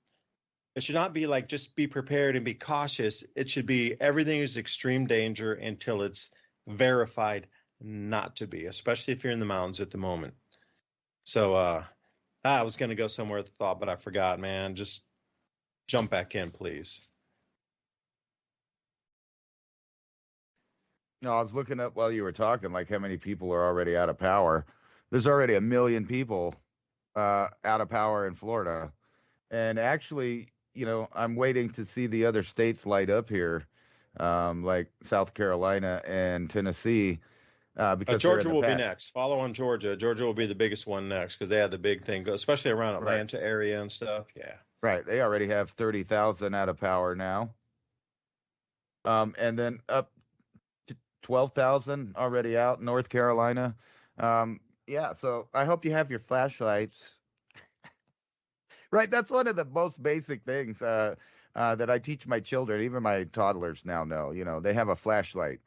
It should not be like just be prepared and be cautious. It should be everything is extreme danger until it's verified not to be, especially if you're in the mountains at the moment. So I was going to go somewhere with the thought, but I forgot, man. Just jump back in, please. No, I was looking up while you were talking, like how many people are already out of power. There's already 1 million people out of power in Florida. And actually, I'm waiting to see the other states light up here, like South Carolina and Tennessee. Because Georgia will be next. Follow on Georgia. Georgia will be the biggest one next because they had the big thing, especially around Atlanta area and stuff. Yeah. Right. They already have 30,000 out of power now. And then up to 12,000 already out in North Carolina. Yeah. So I hope you have your flashlights. Right. That's one of the most basic things that I teach my children. Even my toddlers now know, they have a flashlight.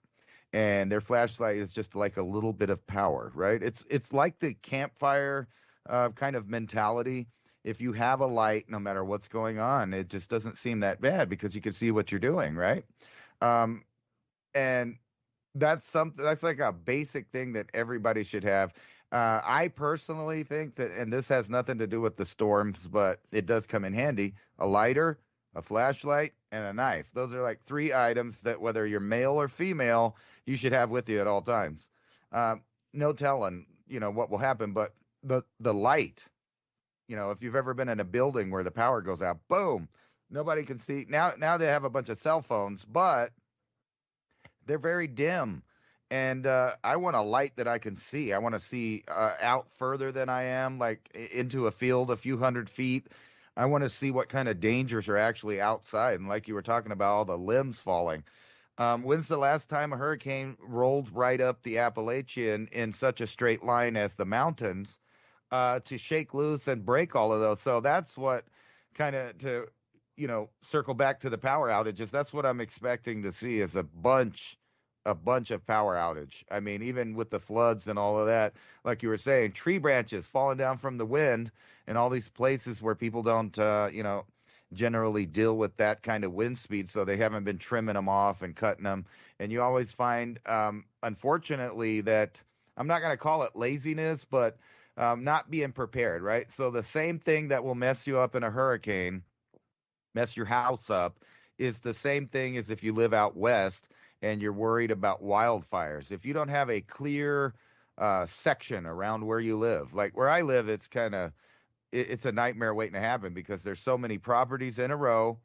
And their flashlight is just like a little bit of power, right? It's like the campfire kind of mentality. If you have a light, no matter what's going on, it just doesn't seem that bad because you can see what you're doing, right? And that's like a basic thing that everybody should have. I personally think that, and this has nothing to do with the storms, but it does come in handy, a lighter, a flashlight, and a knife. Those are like 3 items that whether you're male or female, you should have with you at all times. No telling, what will happen, but the light, if you've ever been in a building where the power goes out, boom, nobody can see. Now they have a bunch of cell phones, but they're very dim. And I want a light that I can see. I want to see out further than I am, like into a field a few hundred feet. I want to see what kind of dangers are actually outside. And like you were talking about, all the limbs falling. When's the last time a hurricane rolled right up the Appalachian in such a straight line as the mountains to shake loose and break all of those? So that's what kind of to, circle back to the power outages. That's what I'm expecting to see is a bunch of power outage. I mean, even with the floods and all of that, like you were saying, tree branches falling down from the wind and all these places where people don't, generally deal with that kind of wind speed. So they haven't been trimming them off and cutting them. And you always find, unfortunately, that I'm not going to call it laziness, but not being prepared, right? So the same thing that will mess you up in a hurricane, mess your house up, is the same thing as if you live out west and you're worried about wildfires. If you don't have a clear section around where you live, like where I live, it's a nightmare waiting to happen because there's so many properties in a row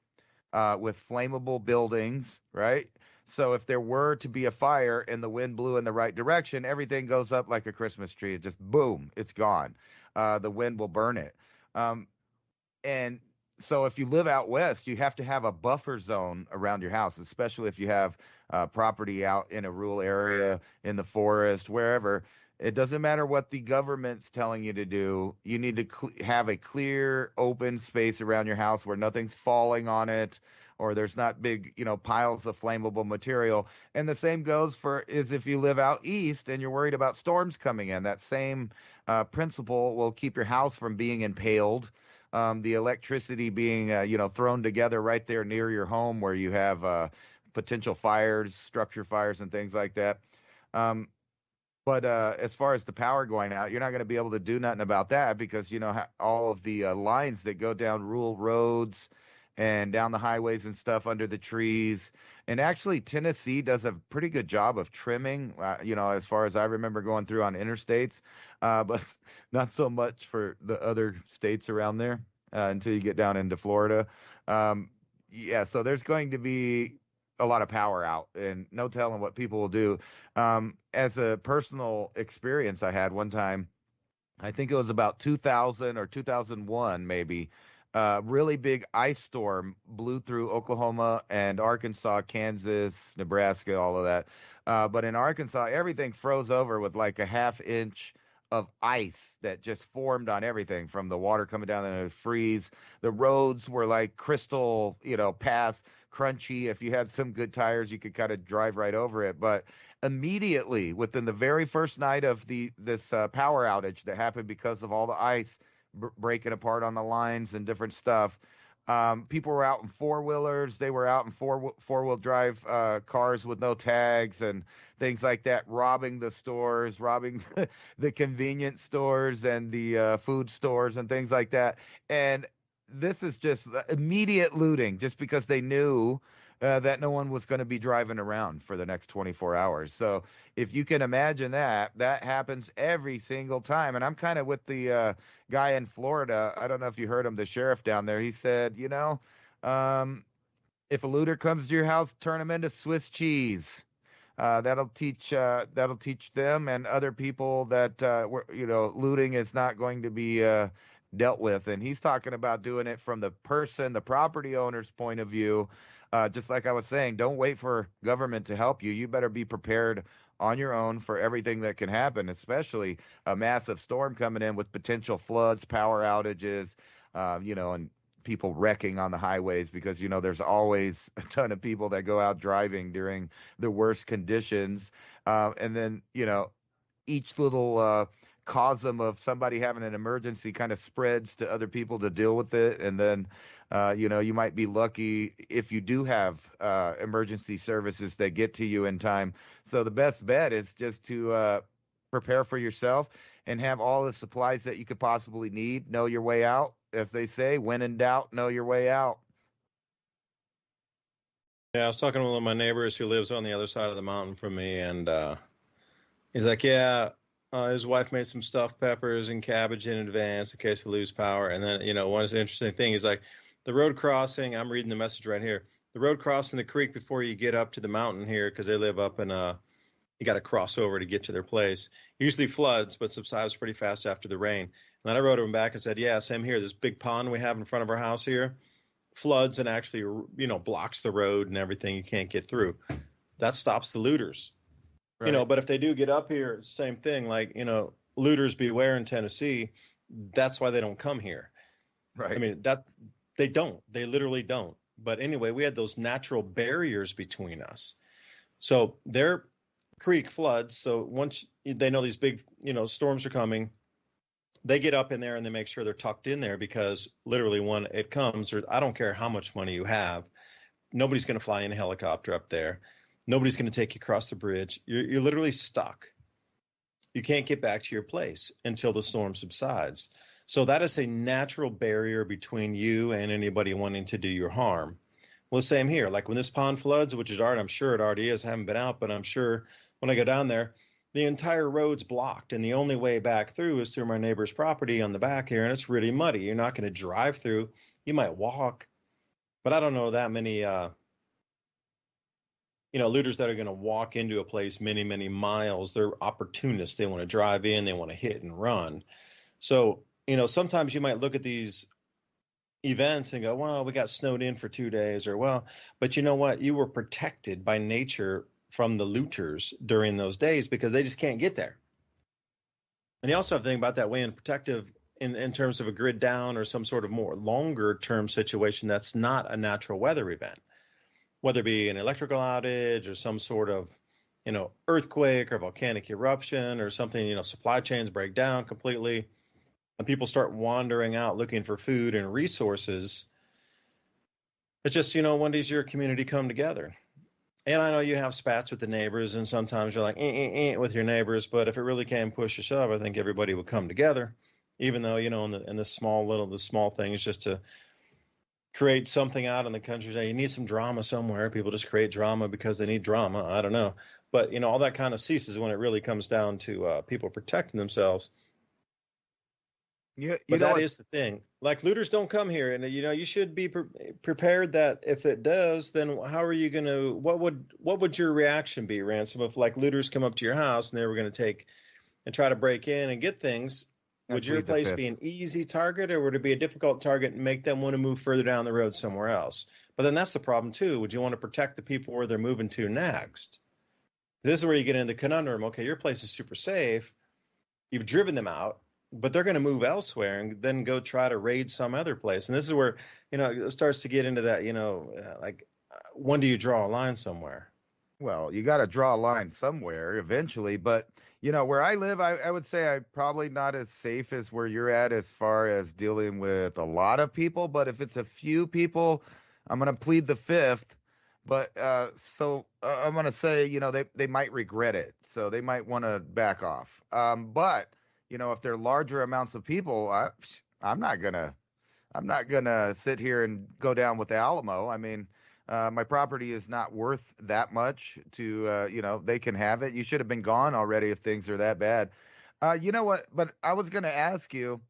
with flammable buildings, right? So if there were to be a fire and the wind blew in the right direction, everything goes up like a Christmas tree. It just, boom, it's gone. The wind will burn it. And so if you live out west, you have to have a buffer zone around your house, especially if you have property out in a rural area, in the forest, wherever. It doesn't matter what the government's telling you to do. You need to have a clear, open space around your house where nothing's falling on it or there's not big, piles of flammable material. And the same goes is if you live out east and you're worried about storms coming in. That same principle will keep your house from being impaled. The electricity being, thrown together right there near your home where you have potential fires, structure fires, and things like that. But as far as the power going out, you're not going to be able to do nothing about that because, all of the lines that go down rural roads and down the highways and stuff under the trees. And actually, Tennessee does a pretty good job of trimming, as far as I remember going through on interstates, but not so much for the other states around there until you get down into Florida. So there's going to be a lot of power out, and no telling what people will do. As a personal experience I had one time, I think it was about 2000 or 2001, maybe. Really big ice storm blew through Oklahoma and Arkansas, Kansas, Nebraska, all of that. But in Arkansas, everything froze over with like a half inch of ice that just formed on everything from the water coming down and it would freeze. The roads were like crystal, pass, crunchy. If you had some good tires, you could kind of drive right over it. But immediately, within the very first night of this power outage that happened because of all the ice breaking apart on the lines and different stuff, people were out in four-wheelers. They were out in four-wheel drive cars with no tags and things like that, robbing the stores, robbing the convenience stores and the food stores and things like that. And this is just immediate looting just because they knew that no one was going to be driving around for the next 24 hours. So if you can imagine that happens every single time. And I'm kind of with the guy in Florida. I don't know if you heard him, the sheriff down there. He said, if a looter comes to your house, turn him into Swiss cheese. That'll teach them and other people that looting is not going to be dealt with. And he's talking about doing it from the property owner's point of view. Just like I was saying, don't wait for government to help you. You better be prepared on your own for everything that can happen, especially a massive storm coming in with potential floods, power outages, and people wrecking on the highways because, there's always a ton of people that go out driving during the worst conditions. And then, each little cosm of somebody having an emergency kind of spreads to other people to deal with it. And then, you might be lucky if you do have emergency services that get to you in time. So the best bet is just to prepare for yourself and have all the supplies that you could possibly need. Know your way out. As they say, when in doubt, know your way out. Yeah, I was talking to one of my neighbors who lives on the other side of the mountain from me, and he's like, his wife made some stuffed peppers and cabbage in advance in case they lose power. And then, one interesting thing is like the road crossing, I'm reading the message right here, the road crossing the creek before you get up to the mountain here, because they live up in you got to cross over to get to their place. Usually floods, but subsides pretty fast after the rain. And then I wrote him back and said, yeah, same here. This big pond we have in front of our house here floods and actually, blocks the road and everything. You can't get through. That stops the looters. Right. But if they do get up here, it's the same thing. Like, looters beware in Tennessee. That's why they don't come here. Right. I mean, they don't. They literally don't. But anyway, we had those natural barriers between us. So their creek floods. So once they know these big, storms are coming, they get up in there and they make sure they're tucked in there, because literally when it comes, or I don't care how much money you have, nobody's going to fly in a helicopter up there. Nobody's going to take you across the bridge. You're literally stuck. You can't get back to your place until the storm subsides. So that is a natural barrier between you and anybody wanting to do your harm. Well, the same here. Like when this pond floods, which is already, I'm sure it already is. I haven't been out, but I'm sure when I go down there, the entire road's blocked. And the only way back through is through my neighbor's property on the back here. And it's really muddy. You're not going to drive through. You might walk. But I don't know that many looters that are going to walk into a place many, many miles. They're opportunists. They want to drive in. They want to hit and run. So, sometimes you might look at these events and go, well, we got snowed in for 2 days, but you know what? You were protected by nature from the looters during those days because they just can't get there. And you also have to think about that way in protective in terms of a grid down or some sort of more longer term situation that's not a natural weather event, whether it be an electrical outage or some sort of, earthquake or volcanic eruption or something, supply chains break down completely and people start wandering out looking for food and resources. It's just, when does your community come together? And I know you have spats with the neighbors and sometimes you're like, with your neighbors, but if it really came push to shove, I think everybody would come together, even though, in the small things just to create something out in the country. You need some drama somewhere. People just create drama because they need drama. I don't know. But, all that kind of ceases when it really comes down to people protecting themselves. You But know that what? is the thing. Like looters don't come here, and you should be prepared that if it does, then how are you gonna? What would your reaction be, Ransom? If like looters come up to your house and they were gonna take and try to break in and get things, I'd would your plead the place be fifth. an easy target, or would it be a difficult target and make them want to move further down the road somewhere else? But then that's the problem too. Would you want to protect the people where they're moving to next? This is where you get into the conundrum. Okay, your place is super safe. You've driven them out, but they're going to move elsewhere and then go try to raid some other place. And this is where, it starts to get into that, when do you draw a line somewhere? Well, you got to draw a line somewhere eventually, but where I live, I would say I'm probably not as safe as where you're at as far as dealing with a lot of people. But if it's a few people, I'm going to plead the fifth. But I'm going to say, they might regret it. So they might want to back off. But, if they're larger amounts of people, I'm not going to sit here and go down with the Alamo. I mean, my property is not worth that much to, they can have it. You should have been gone already if things are that bad. You know what? But I was going to ask you,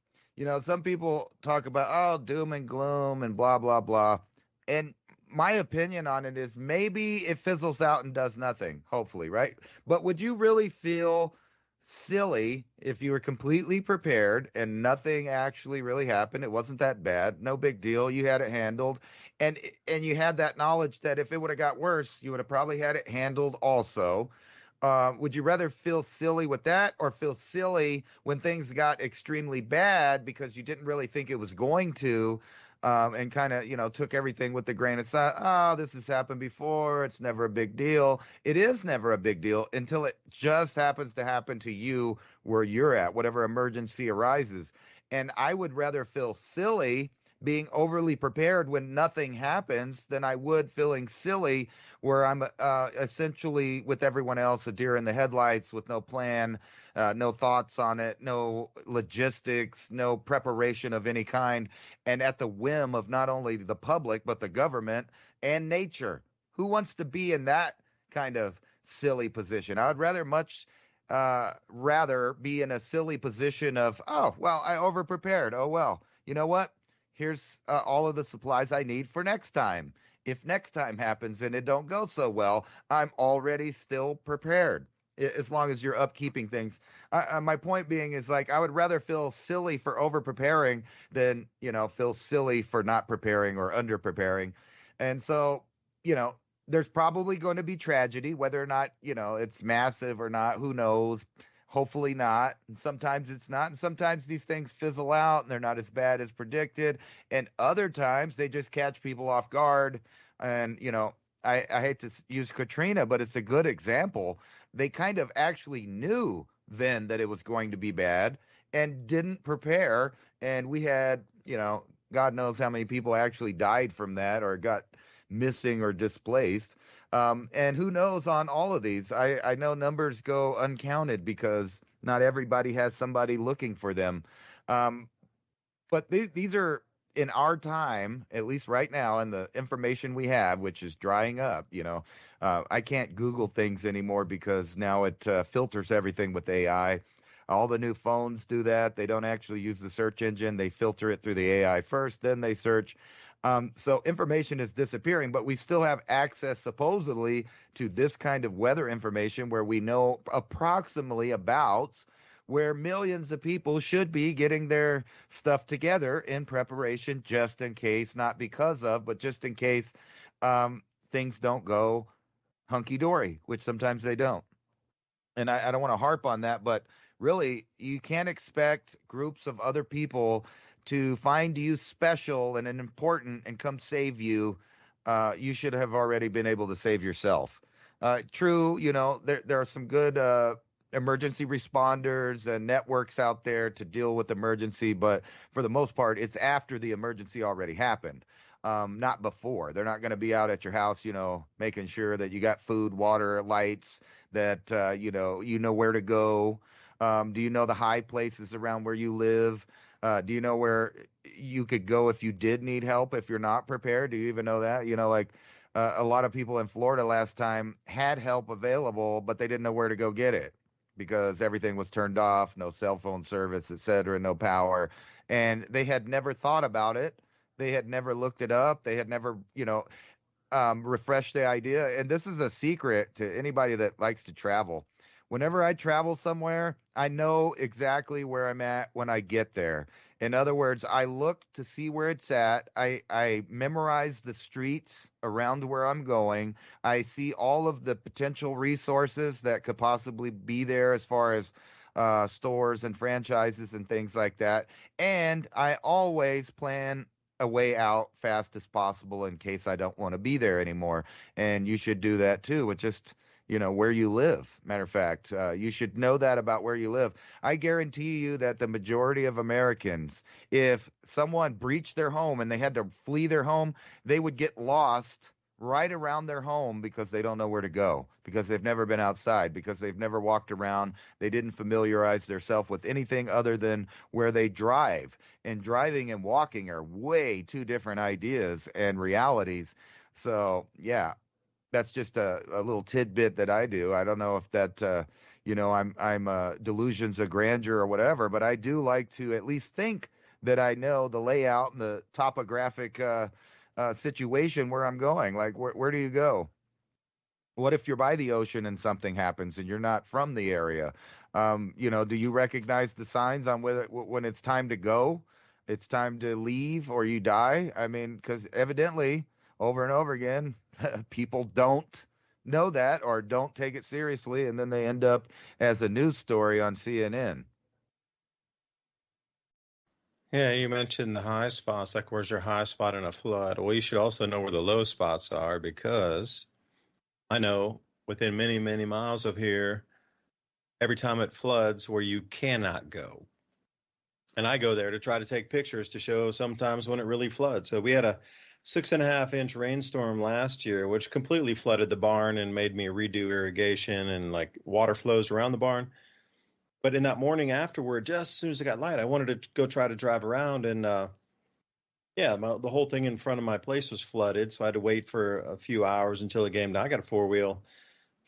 some people talk about, oh, doom and gloom and blah, blah, blah. And my opinion on it is maybe it fizzles out and does nothing, hopefully, right? But would you really feel silly if you were completely prepared and nothing actually really happened? It wasn't that bad, no big deal, you had it handled, and you had that knowledge that if it would have got worse, you would have probably had it handled also. Would you rather feel silly with that, or feel silly when things got extremely bad because you didn't really think it was going to, and kind of, took everything with a grain of salt? Oh, this has happened before. It's never a big deal. It is never a big deal until it just happens to happen to you where you're at, whatever emergency arises. And I would rather feel silly being overly prepared when nothing happens than I would feeling silly where I'm essentially with everyone else, a deer in the headlights with no plan, no thoughts on it, no logistics, no preparation of any kind, and at the whim of not only the public, but the government and nature. Who wants to be in that kind of silly position? I would rather be in a silly position of, oh, well, I overprepared. Oh, well, you know what? Here's all of the supplies I need for next time. If next time happens and it don't go so well, I'm already still prepared, as long as you're upkeeping things. My point being is, like, I would rather feel silly for over preparing than, feel silly for not preparing or under preparing. And so, there's probably going to be tragedy, whether or not, it's massive or not, who knows? Hopefully not. And sometimes it's not. And sometimes these things fizzle out and they're not as bad as predicted. And other times they just catch people off guard. And, I hate to use Katrina, but it's a good example. They kind of actually knew then that it was going to be bad and didn't prepare. And we had, God knows how many people actually died from that or got missing or displaced. And who knows on all of these? I know numbers go uncounted because not everybody has somebody looking for them. But these are in our time, at least right now, and the information we have, which is drying up. I can't Google things anymore because now it filters everything with AI. All the new phones do that. They don't actually use the search engine. They filter it through the AI first, then they search. So information is disappearing, but we still have access supposedly to this kind of weather information where we know approximately about where millions of people should be getting their stuff together in preparation, just in case, not because of, but just in case things don't go hunky-dory, which sometimes they don't. And I don't want to harp on that, but really, you can't expect groups of other people to find you special and important and come save you. You should have already been able to save yourself. True, there are some good emergency responders and networks out there to deal with emergency, but for the most part, it's after the emergency already happened, not before. They're not going to be out at your house, making sure that you got food, water, lights, that, you know where to go. Do you know the high places around where you live? Do you know where you could go if you did need help if you're not prepared? Do you even know that? A lot of people in Florida last time had help available, but they didn't know where to go get it because everything was turned off, no cell phone service, et cetera, no power. and they had never thought about it. They had never looked it up. They had never, refreshed the idea. And this is a secret to anybody that likes to travel. Whenever I travel somewhere, I know exactly where I'm at when I get there. In other words, I look to see where it's at. I memorize the streets around where I'm going. I see all of the potential resources that could possibly be there as far as stores and franchises and things like that. And I always plan a way out fast as possible in case I don't want to be there anymore. And you should do that too with just where you live. Matter of fact, you should know that about where you live. I guarantee you that the majority of Americans, if someone breached their home and they had to flee their home, they would get lost right around their home because they don't know where to go, because they've never been outside, because they've never walked around. They didn't familiarize themselves with anything other than where they drive. And driving and walking are way two different ideas and realities. So, yeah. That's just a little tidbit that I do. I don't know if that, I'm delusions of grandeur or whatever, but I do like to at least think that I know the layout and the topographic situation where I'm going. Like, where do you go? What if you're by the ocean and something happens and you're not from the area? Do you recognize the signs on when it's time to go, it's time to leave, or you die? I mean, because evidently, over and over again, people don't know that or don't take it seriously, and then they end up as a news story on CNN. Yeah, you mentioned the high spots, like where's your high spot in a flood? Well, you should also know where the low spots are, because I know within many, many miles of here, every time it floods where you cannot go. And I go there to try to take pictures to show sometimes when it really floods. So we had a 6.5-inch rainstorm last year, which completely flooded the barn and made me redo irrigation and like water flows around the barn. But in that morning afterward, just as soon as it got light, I wanted to go try to drive around, and the whole thing in front of my place was flooded, so I had to wait for a few hours until it came down. I got a 4-wheel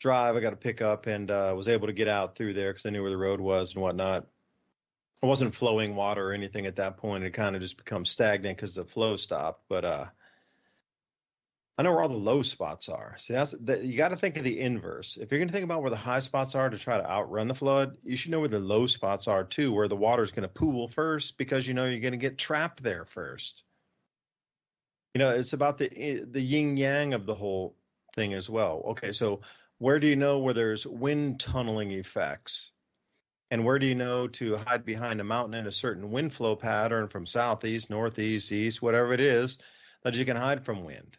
drive, I got to pick up, and was able to get out through there because I knew where the road was and whatnot. It wasn't flowing water or anything at that point. It kind of just become stagnant because the flow stopped. But I know where all the low spots are. See, you got to think of the inverse. If you're going to think about where the high spots are to try to outrun the flood, you should know where the low spots are too, where the water is going to pool first, because you're going to get trapped there first. It's about the yin yang of the whole thing as well. Okay, so where do you know where there's wind tunneling effects? And where do you know to hide behind a mountain in a certain wind flow pattern from southeast, northeast, east, whatever it is, that you can hide from wind?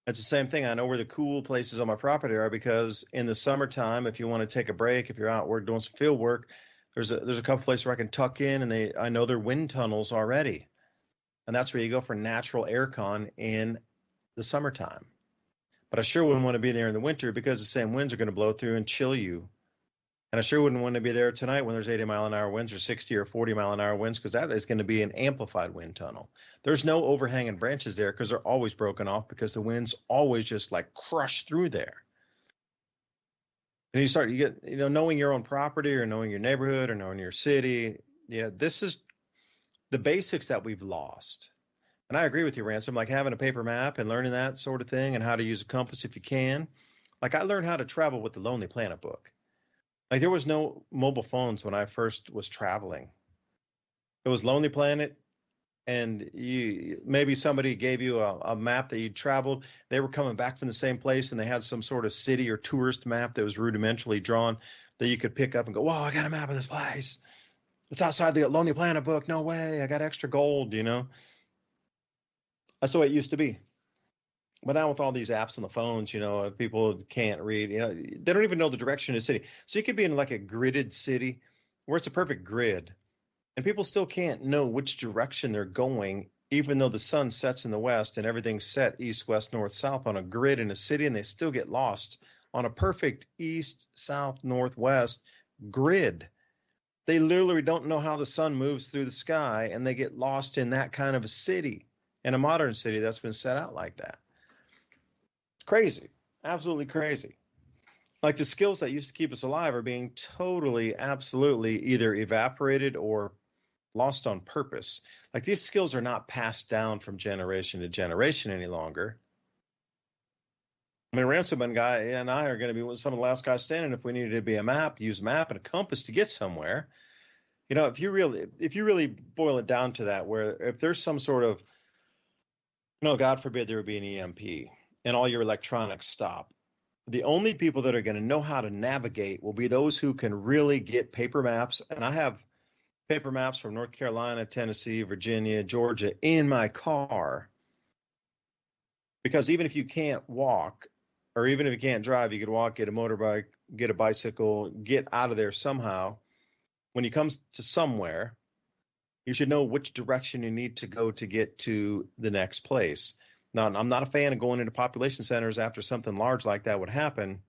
It's the same thing. I know where the cool places on my property are, because in the summertime, if you want to take a break, if you're out doing some field work, there's a couple places where I can tuck in, and I know they're wind tunnels already. And that's where you go for natural air con in the summertime. But I sure wouldn't want to be there in the winter, because the same winds are going to blow through and chill you. And I sure wouldn't want to be there tonight when there's 80-mile-an-hour winds or 60 or 40-mile-an-hour winds, because that is going to be an amplified wind tunnel. There's no overhanging branches there because they're always broken off, because the winds always just like crush through there. And you get, knowing your own property or knowing your neighborhood or knowing your city. This is the basics that we've lost. And I agree with you, Ransom, like having a paper map and learning that sort of thing, and how to use a compass if you can. Like I learned how to travel with the Lonely Planet book. Like there was no mobile phones when I first was traveling. It was Lonely Planet, and maybe somebody gave you a map that you traveled. They were coming back from the same place, and they had some sort of city or tourist map that was rudimentarily drawn that you could pick up and go, "Whoa, I got a map of this place. It's outside the Lonely Planet book. No way, I got extra gold." That's the way it used to be. But now with all these apps on the phones, people can't read, they don't even know the direction of the city. So you could be in like a gridded city where it's a perfect grid, and people still can't know which direction they're going, even though the sun sets in the west and everything's set east, west, north, south on a grid in a city, and they still get lost on a perfect east, south, northwest grid. They literally don't know how the sun moves through the sky, and they get lost in that kind of a city, in a modern city that's been set out like that. Crazy, absolutely crazy. Like the skills that used to keep us alive are being totally, absolutely either evaporated or lost on purpose. Like these skills are not passed down from generation to generation any longer. I mean, Ransom guy and I are going to be some of the last guys standing. If we needed to be use a map and a compass to get somewhere, you know, if you really boil it down to that, where if there's some sort of, you know, God forbid there would be an EMP and all your electronics stop, the only people that are going to know how to navigate will be those who can really get paper maps. And I have paper maps from North Carolina, Tennessee, Virginia, Georgia in my car. Because even if you can't walk, or even if you can't drive, you could walk, get a motorbike, get a bicycle, get out of there somehow. When you come to somewhere, you should know which direction you need to go to get to the next place. Now, I'm not a fan of going into population centers after something large like that would happen.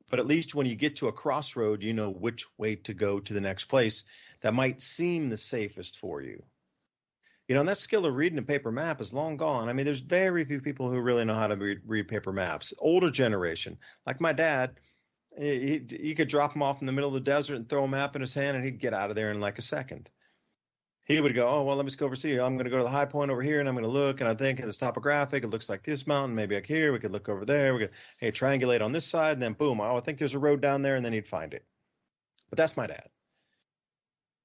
But at least when you get to a crossroad, you know which way to go to the next place that might seem the safest for you. You know, and that skill of reading a paper map is long gone. I mean, there's very few people who really know how to read paper maps. Older generation, like my dad, you could drop him off in the middle of the desert and throw a map in his hand, and he'd get out of there in like a second. He would go, oh, well, let me just go over see. I'm going to go to the high point over here, and I'm going to look, and I think it's topographic. It looks like this mountain, maybe like here. We could look over there. We could, hey, triangulate on this side, and then boom. Oh, I think there's a road down there, and then he'd find it. But that's my dad.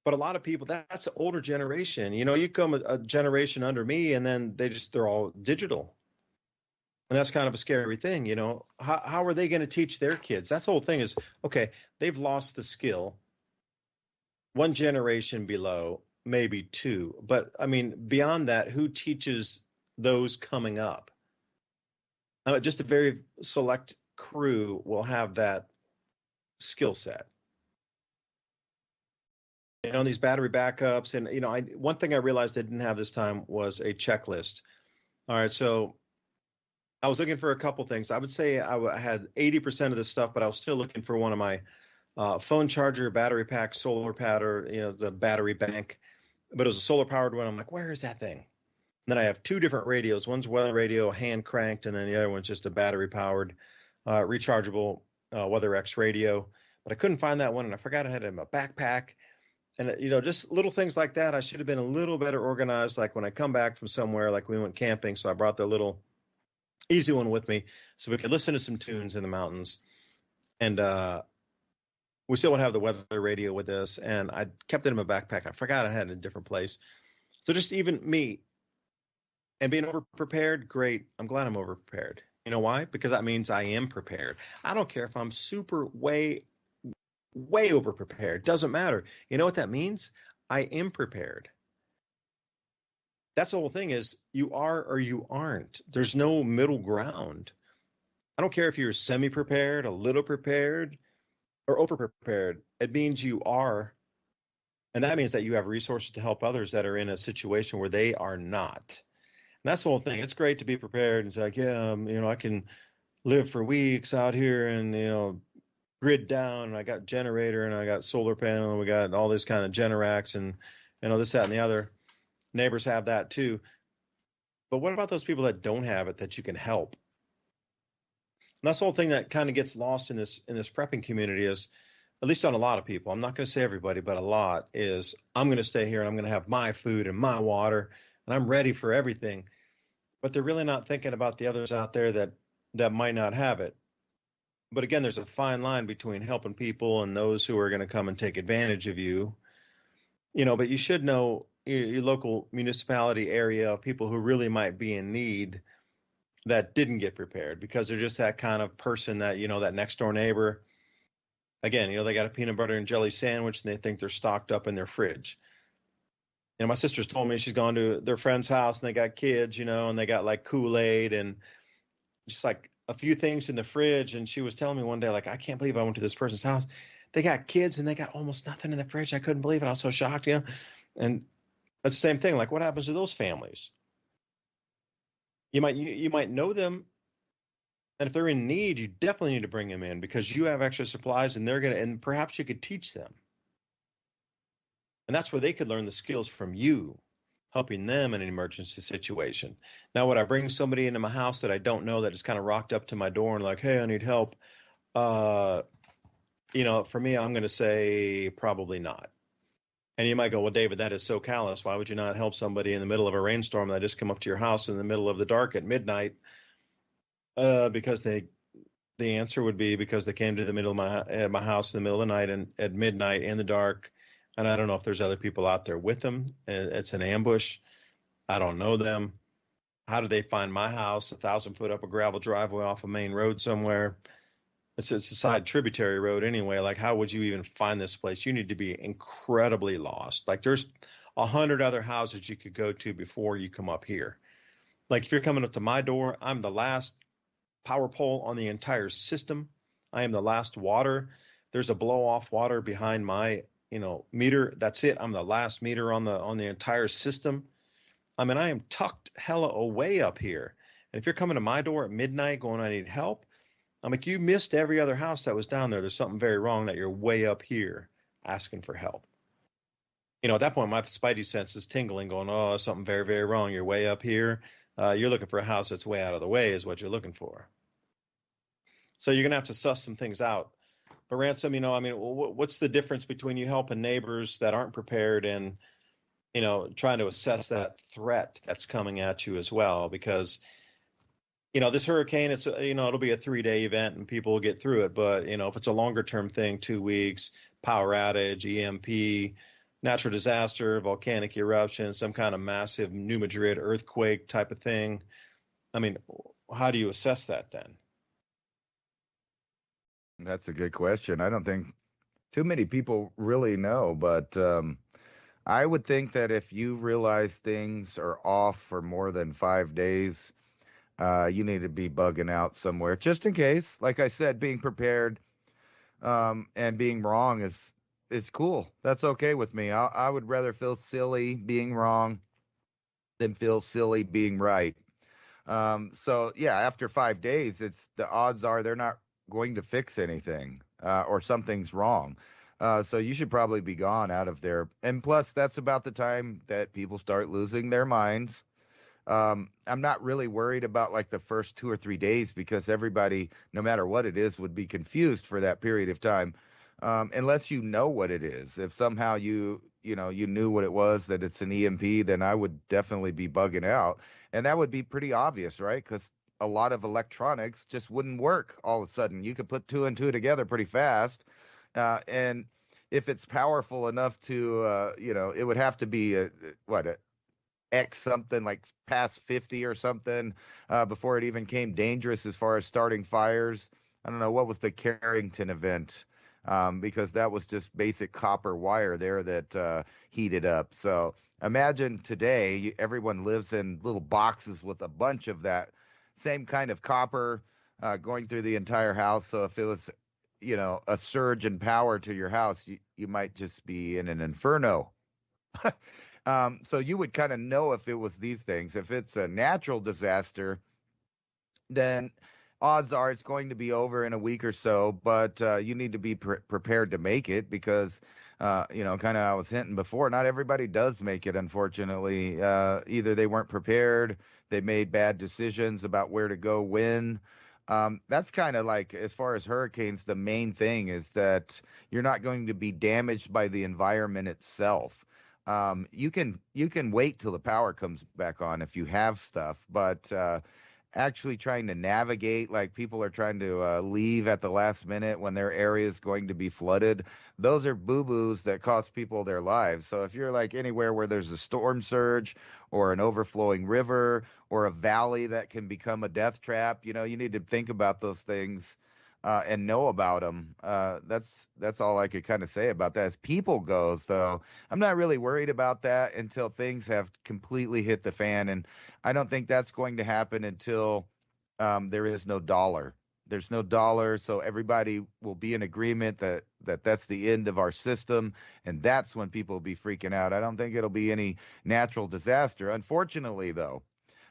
But a lot of people, that's the older generation. You know, you come a generation under me, and then they're all digital. And that's kind of a scary thing, you know. How are they going to teach their kids? That's the whole thing is, okay, they've lost the skill. One generation below, maybe two. But, I mean, beyond that, who teaches those coming up? Just a very select crew will have that skill set. You know, these battery backups. And, you know, one thing I realized I didn't have this time was a checklist. All right, so I was looking for a couple things. I would say I had 80% of this stuff, but I was still looking for one of my phone charger, battery pack, solar pad, or, you know, the battery bank. But it was a solar powered one. I'm like, where is that thing? And then I have two different radios. One's weather radio, hand cranked, and then the other one's just a battery powered, rechargeable WeatherX radio. But I couldn't find that one, and I forgot I had it in my backpack. And, you know, just little things like that. I should have been a little better organized. Like when I come back from somewhere, like we went camping, so I brought the little easy one with me so we could listen to some tunes in the mountains. And we still would have the weather radio with us, and I kept it in my backpack. I forgot I had it in a different place. So just even me and being over-prepared, great. I'm glad I'm over-prepared. You know why? Because that means I am prepared. I don't care if I'm super way over-prepared. Doesn't matter. You know what that means? I am prepared. That's the whole thing is you are or you aren't. There's no middle ground. I don't care if you're semi-prepared, a little prepared, or over-prepared. It means you are. And that means that you have resources to help others that are in a situation where they are not. And that's the whole thing. It's great to be prepared and say, like, yeah, you know, I can live for weeks out here and, you know, grid down, and I got generator and I got solar panel and we got all this kind of Generacs and, you know, this, that, and the other. Neighbors have that too. But what about those people that don't have it that you can help? And that's the whole thing that kind of gets lost in this prepping community is, at least on a lot of people, I'm not going to say everybody, but a lot is, I'm going to stay here and I'm going to have my food and my water and I'm ready for everything. But they're really not thinking about the others out there that might not have it. But again, there's a fine line between helping people and those who are going to come and take advantage of you. You know, but you should know your local municipality area of people who really might be in need that didn't get prepared because they're just that kind of person that, you know, that next door neighbor. Again, you know, they got a peanut butter and jelly sandwich and they think they're stocked up in their fridge. You know, my sister's told me she's gone to their friend's house and they got kids, you know, and they got like Kool-Aid and just like a few things in the fridge. And she was telling me one day, like, I can't believe I went to this person's house. They got kids and they got almost nothing in the fridge. I couldn't believe it. I was so shocked, you know. And that's the same thing. Like, what happens to those families? You might know them. And if they're in need, you definitely need to bring them in because you have extra supplies and and perhaps you could teach them. And that's where they could learn the skills from you, helping them in an emergency situation. Now, would I bring somebody into my house that I don't know that is kind of rocked up to my door and like, hey, I need help? You know, for me, I'm going to say probably not. And you might go, well, David, that is so callous. Why would you not help somebody in the middle of a rainstorm that just come up to your house in the middle of the dark at midnight? Because the answer would be because they came to the middle of my house in the middle of the night and at midnight in the dark. And I don't know if there's other people out there with them. It's an ambush. I don't know them. How did they find my house 1,000 foot up a gravel driveway off a main road somewhere? It's a side tributary road anyway. Like, how would you even find this place? You need to be incredibly lost. Like, there's 100 other houses you could go to before you come up here. Like, if you're coming up to my door, I'm the last power pole on the entire system. I am the last water. There's a blow off water behind my, meter. That's it. I'm the last meter on the entire system. I mean, I am tucked hella away up here. And if you're coming to my door at midnight going, I need help, I'm like, you missed every other house that was down there. There's something very wrong that you're way up here asking for help. At that point, my spidey sense is tingling, going, oh, something very, very wrong. You're way up here. You're looking for a house that's way out of the way is what you're looking for. So you're going to have to suss some things out. But Ransom, what's the difference between you helping neighbors that aren't prepared and, trying to assess that threat that's coming at you as well? Because this hurricane, it's, it'll be a 3-day event and people will get through it. But, if it's a longer term thing, 2 weeks, power outage, EMP, natural disaster, volcanic eruption, some kind of massive New Madrid earthquake type of thing. I mean, how do you assess that then? That's a good question. I don't think too many people really know, but I would think that if you realize things are off for more than 5 days, you need to be bugging out somewhere just in case. Like I said, being prepared and being wrong is cool. That's okay with me. I would rather feel silly being wrong than feel silly being right. So yeah, after 5 days, the odds are they're not going to fix anything or something's wrong. So you should probably be gone out of there. And plus, that's about the time that people start losing their minds. I'm not really worried about like the first 2 or 3 days because everybody, no matter what it is, would be confused for that period of time. Unless you know what it is. If somehow you knew what it was, that it's an EMP, then I would definitely be bugging out. And that would be pretty obvious, right? Because a lot of electronics just wouldn't work all of a sudden. You could put 2 and 2 together pretty fast. And if it's powerful enough to, it would have to be a X something like past 50 or something before it even came dangerous as far as starting fires. I don't know, what was the Carrington event? Because that was just basic copper wire there that heated up. So imagine today, everyone lives in little boxes with a bunch of that same kind of copper going through the entire house. So if it was, a surge in power to your house, you might just be in an inferno. So you would kind of know if it was these things. If it's a natural disaster, then odds are it's going to be over in a week or so, but you need to be prepared to make it because, kind of I was hinting before, not everybody does make it, unfortunately. Either they weren't prepared, they made bad decisions about where to go when. That's kind of like, as far as hurricanes, the main thing is that you're not going to be damaged by the environment itself. You can wait till the power comes back on if you have stuff, but actually trying to navigate, like people are trying to leave at the last minute when their area is going to be flooded. Those are boo-boos that cost people their lives. So if you're like anywhere where there's a storm surge or an overflowing river or a valley that can become a death trap, you need to think about those things and know about them. That's all I could kind of say about that. As people goes, though, I'm not really worried about that until things have completely hit the fan, and I don't think that's going to happen until there is no dollar. There's no dollar, so everybody will be in agreement that that's the end of our system, and that's when people will be freaking out. I don't think it'll be any natural disaster. Unfortunately, though,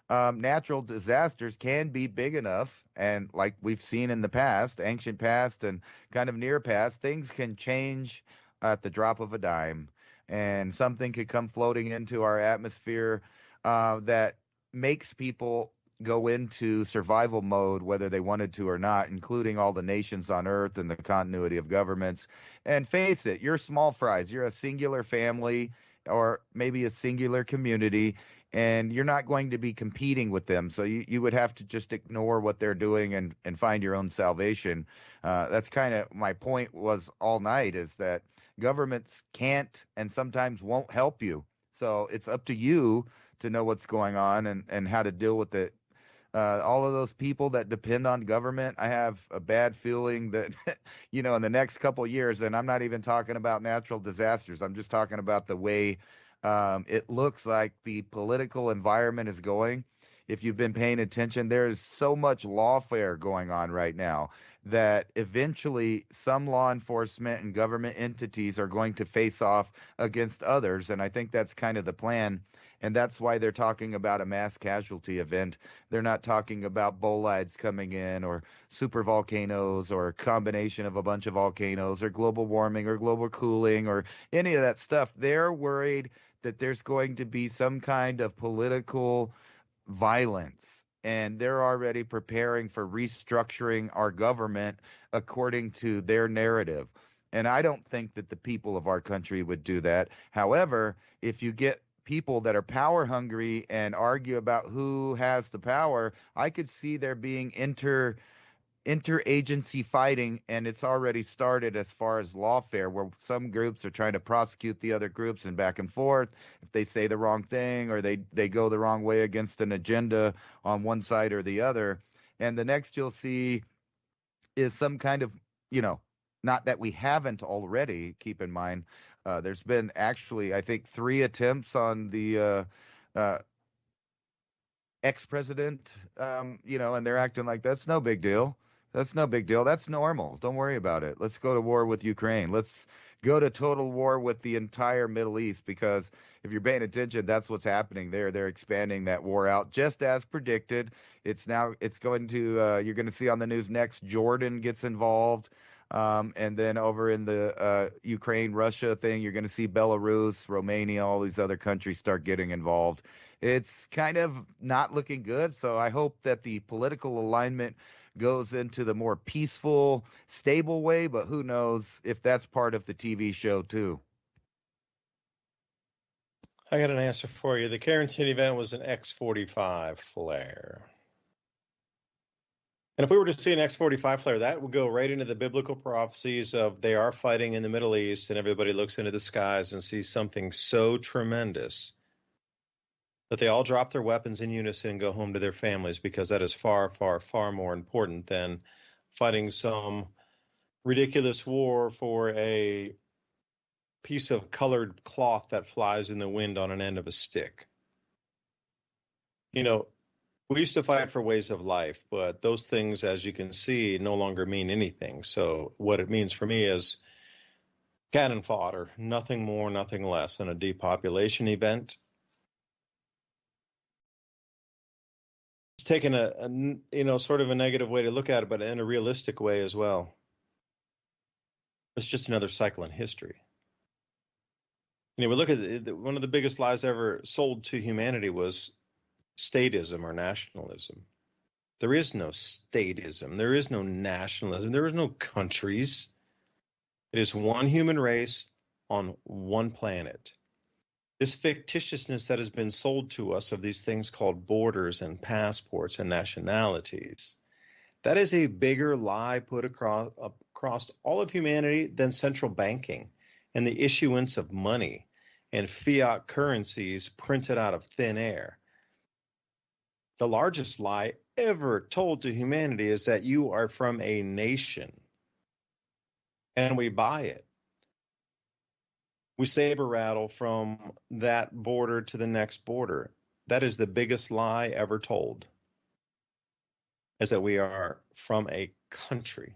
natural disasters can be big enough, and like we've seen in the past, ancient past and kind of near past, things can change at the drop of a dime, and something could come floating into our atmosphere that makes people go into survival mode whether they wanted to or not, including all the nations on earth and the continuity of governments. And face it, you're small fries. You're a singular family or maybe a singular community, and you're not going to be competing with them. So you would have to just ignore what they're doing and find your own salvation. That's kind of my point was all night, is that governments can't and sometimes won't help you. So it's up to you to know what's going on and how to deal with it. All of those people that depend on government, I have a bad feeling that, in the next couple of years, and I'm not even talking about natural disasters, I'm just talking about the way it looks like the political environment is going. If you've been paying attention, there's so much lawfare going on right now that eventually some law enforcement and government entities are going to face off against others. And I think that's kind of the plan. And that's why they're talking about a mass casualty event. They're not talking about bolides coming in or super volcanoes or a combination of a bunch of volcanoes or global warming or global cooling or any of that stuff. They're worried that there's going to be some kind of political violence, and they're already preparing for restructuring our government according to their narrative. And I don't think that the people of our country would do that. However, if you get people that are power hungry and argue about who has the power, I could see there being interagency fighting, and it's already started as far as lawfare, where some groups are trying to prosecute the other groups and back and forth if they say the wrong thing or they go the wrong way against an agenda on one side or the other. And the next you'll see is some kind of, not that we haven't already, keep in mind, there's been actually, I think, 3 attempts on the ex-president, and they're acting like that's no big deal. That's no big deal. That's normal. Don't worry about it. Let's go to war with Ukraine. Let's go to total war with the entire Middle East, because if you're paying attention, that's what's happening there. They're expanding that war out just as predicted. It's going to, you're going to see on the news next, Jordan gets involved. And then over in the Ukraine-Russia thing, you're going to see Belarus, Romania, all these other countries start getting involved. It's kind of not looking good. So I hope that the political alignment goes into the more peaceful, stable way, but who knows if that's part of the TV show too. I got an answer for you. The Carrington event was an X-45 flare. And if we were to see an X-45 flare, that would go right into the biblical prophecies of they are fighting in the Middle East, and everybody looks into the skies and sees something so tremendous that they all drop their weapons in unison and go home to their families, because that is far, far, far more important than fighting some ridiculous war for a piece of colored cloth that flies in the wind on an end of a stick. We used to fight for ways of life, but those things, as you can see, no longer mean anything. So what it means for me is cannon fodder, nothing more, nothing less than a depopulation event. It's taken a sort of a negative way to look at it, but in a realistic way as well. It's just another cycle in history. We look at one of the biggest lies ever sold to humanity was statism or nationalism. There is no statism. There is no nationalism. There is no countries. It is one human race on one planet. This fictitiousness that has been sold to us of these things called borders and passports and nationalities, that is a bigger lie put across all of humanity than central banking and the issuance of money and fiat currencies printed out of thin air. The largest lie ever told to humanity is that you are from a nation, and we buy it. We saber rattle from that border to the next border. That is the biggest lie ever told, is that we are from a country.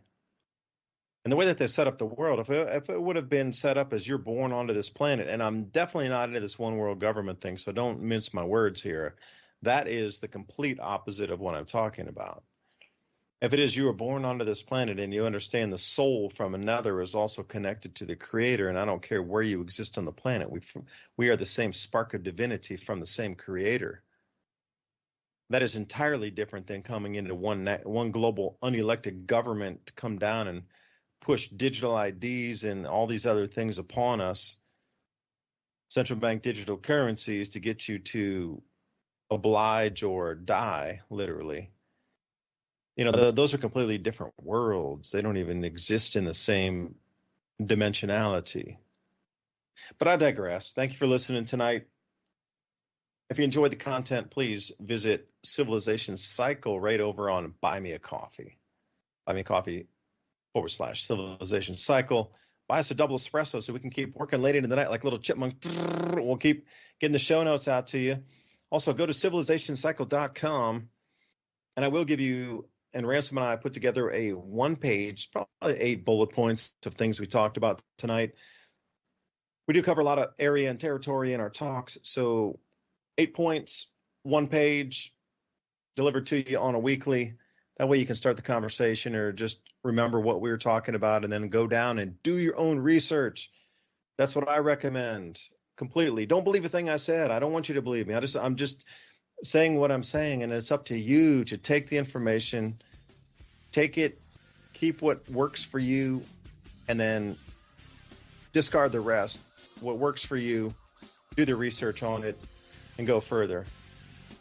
And the way that they set up the world, if it would have been set up as you're born onto this planet, and I'm definitely not into this one world government thing, so don't mince my words here. That is the complete opposite of what I'm talking about. If it is you were born onto this planet and you understand the soul from another is also connected to the Creator, and I don't care where you exist on the planet, we are the same spark of divinity from the same Creator. That is entirely different than coming into one global unelected government to come down and push digital IDs and all these other things upon us, central bank digital currencies, to get you to oblige or die, literally. Those are completely different worlds. They don't even exist in the same dimensionality. But I digress. Thank you for listening tonight. If you enjoyed the content, please visit Civilization Cycle right over on Buy Me a Coffee. Buy Me a Coffee /Civilization Cycle. Buy us a double espresso so we can keep working late into the night like little chipmunk. We'll keep getting the show notes out to you. Also, go to civilizationcycle.com, and I will give you, and Ransom and I put together a one-page, probably 8 bullet points of things we talked about tonight. We do cover a lot of area and territory in our talks, so 8 points, 1 page, delivered to you on a weekly. That way you can start the conversation or just remember what we were talking about and then go down and do your own research. That's what I recommend completely. Don't believe a thing I said. I don't want you to believe me. I'm just saying what I'm saying, and it's up to you to take the information, take it, keep what works for you, and then discard the rest. What works for you, do the research on it, and go further.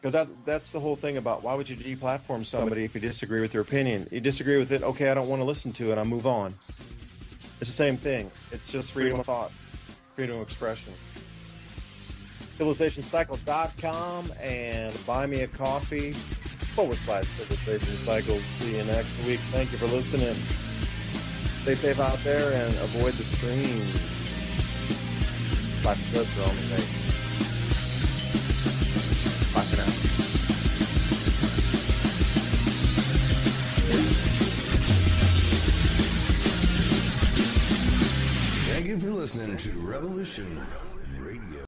Because that's the whole thing about why would you deplatform somebody if you disagree with their opinion? You disagree with it, okay, I don't want to listen to it, I'll move on. It's the same thing. It's just freedom of thought, freedom of expression. CivilizationCycle.com and Buy Me a Coffee /Civilization Cycle. See you next week. Thank you for listening. Stay safe out there and avoid the streams. Bye for good, bro. Bye for now. Thank you for listening to Revolution Radio.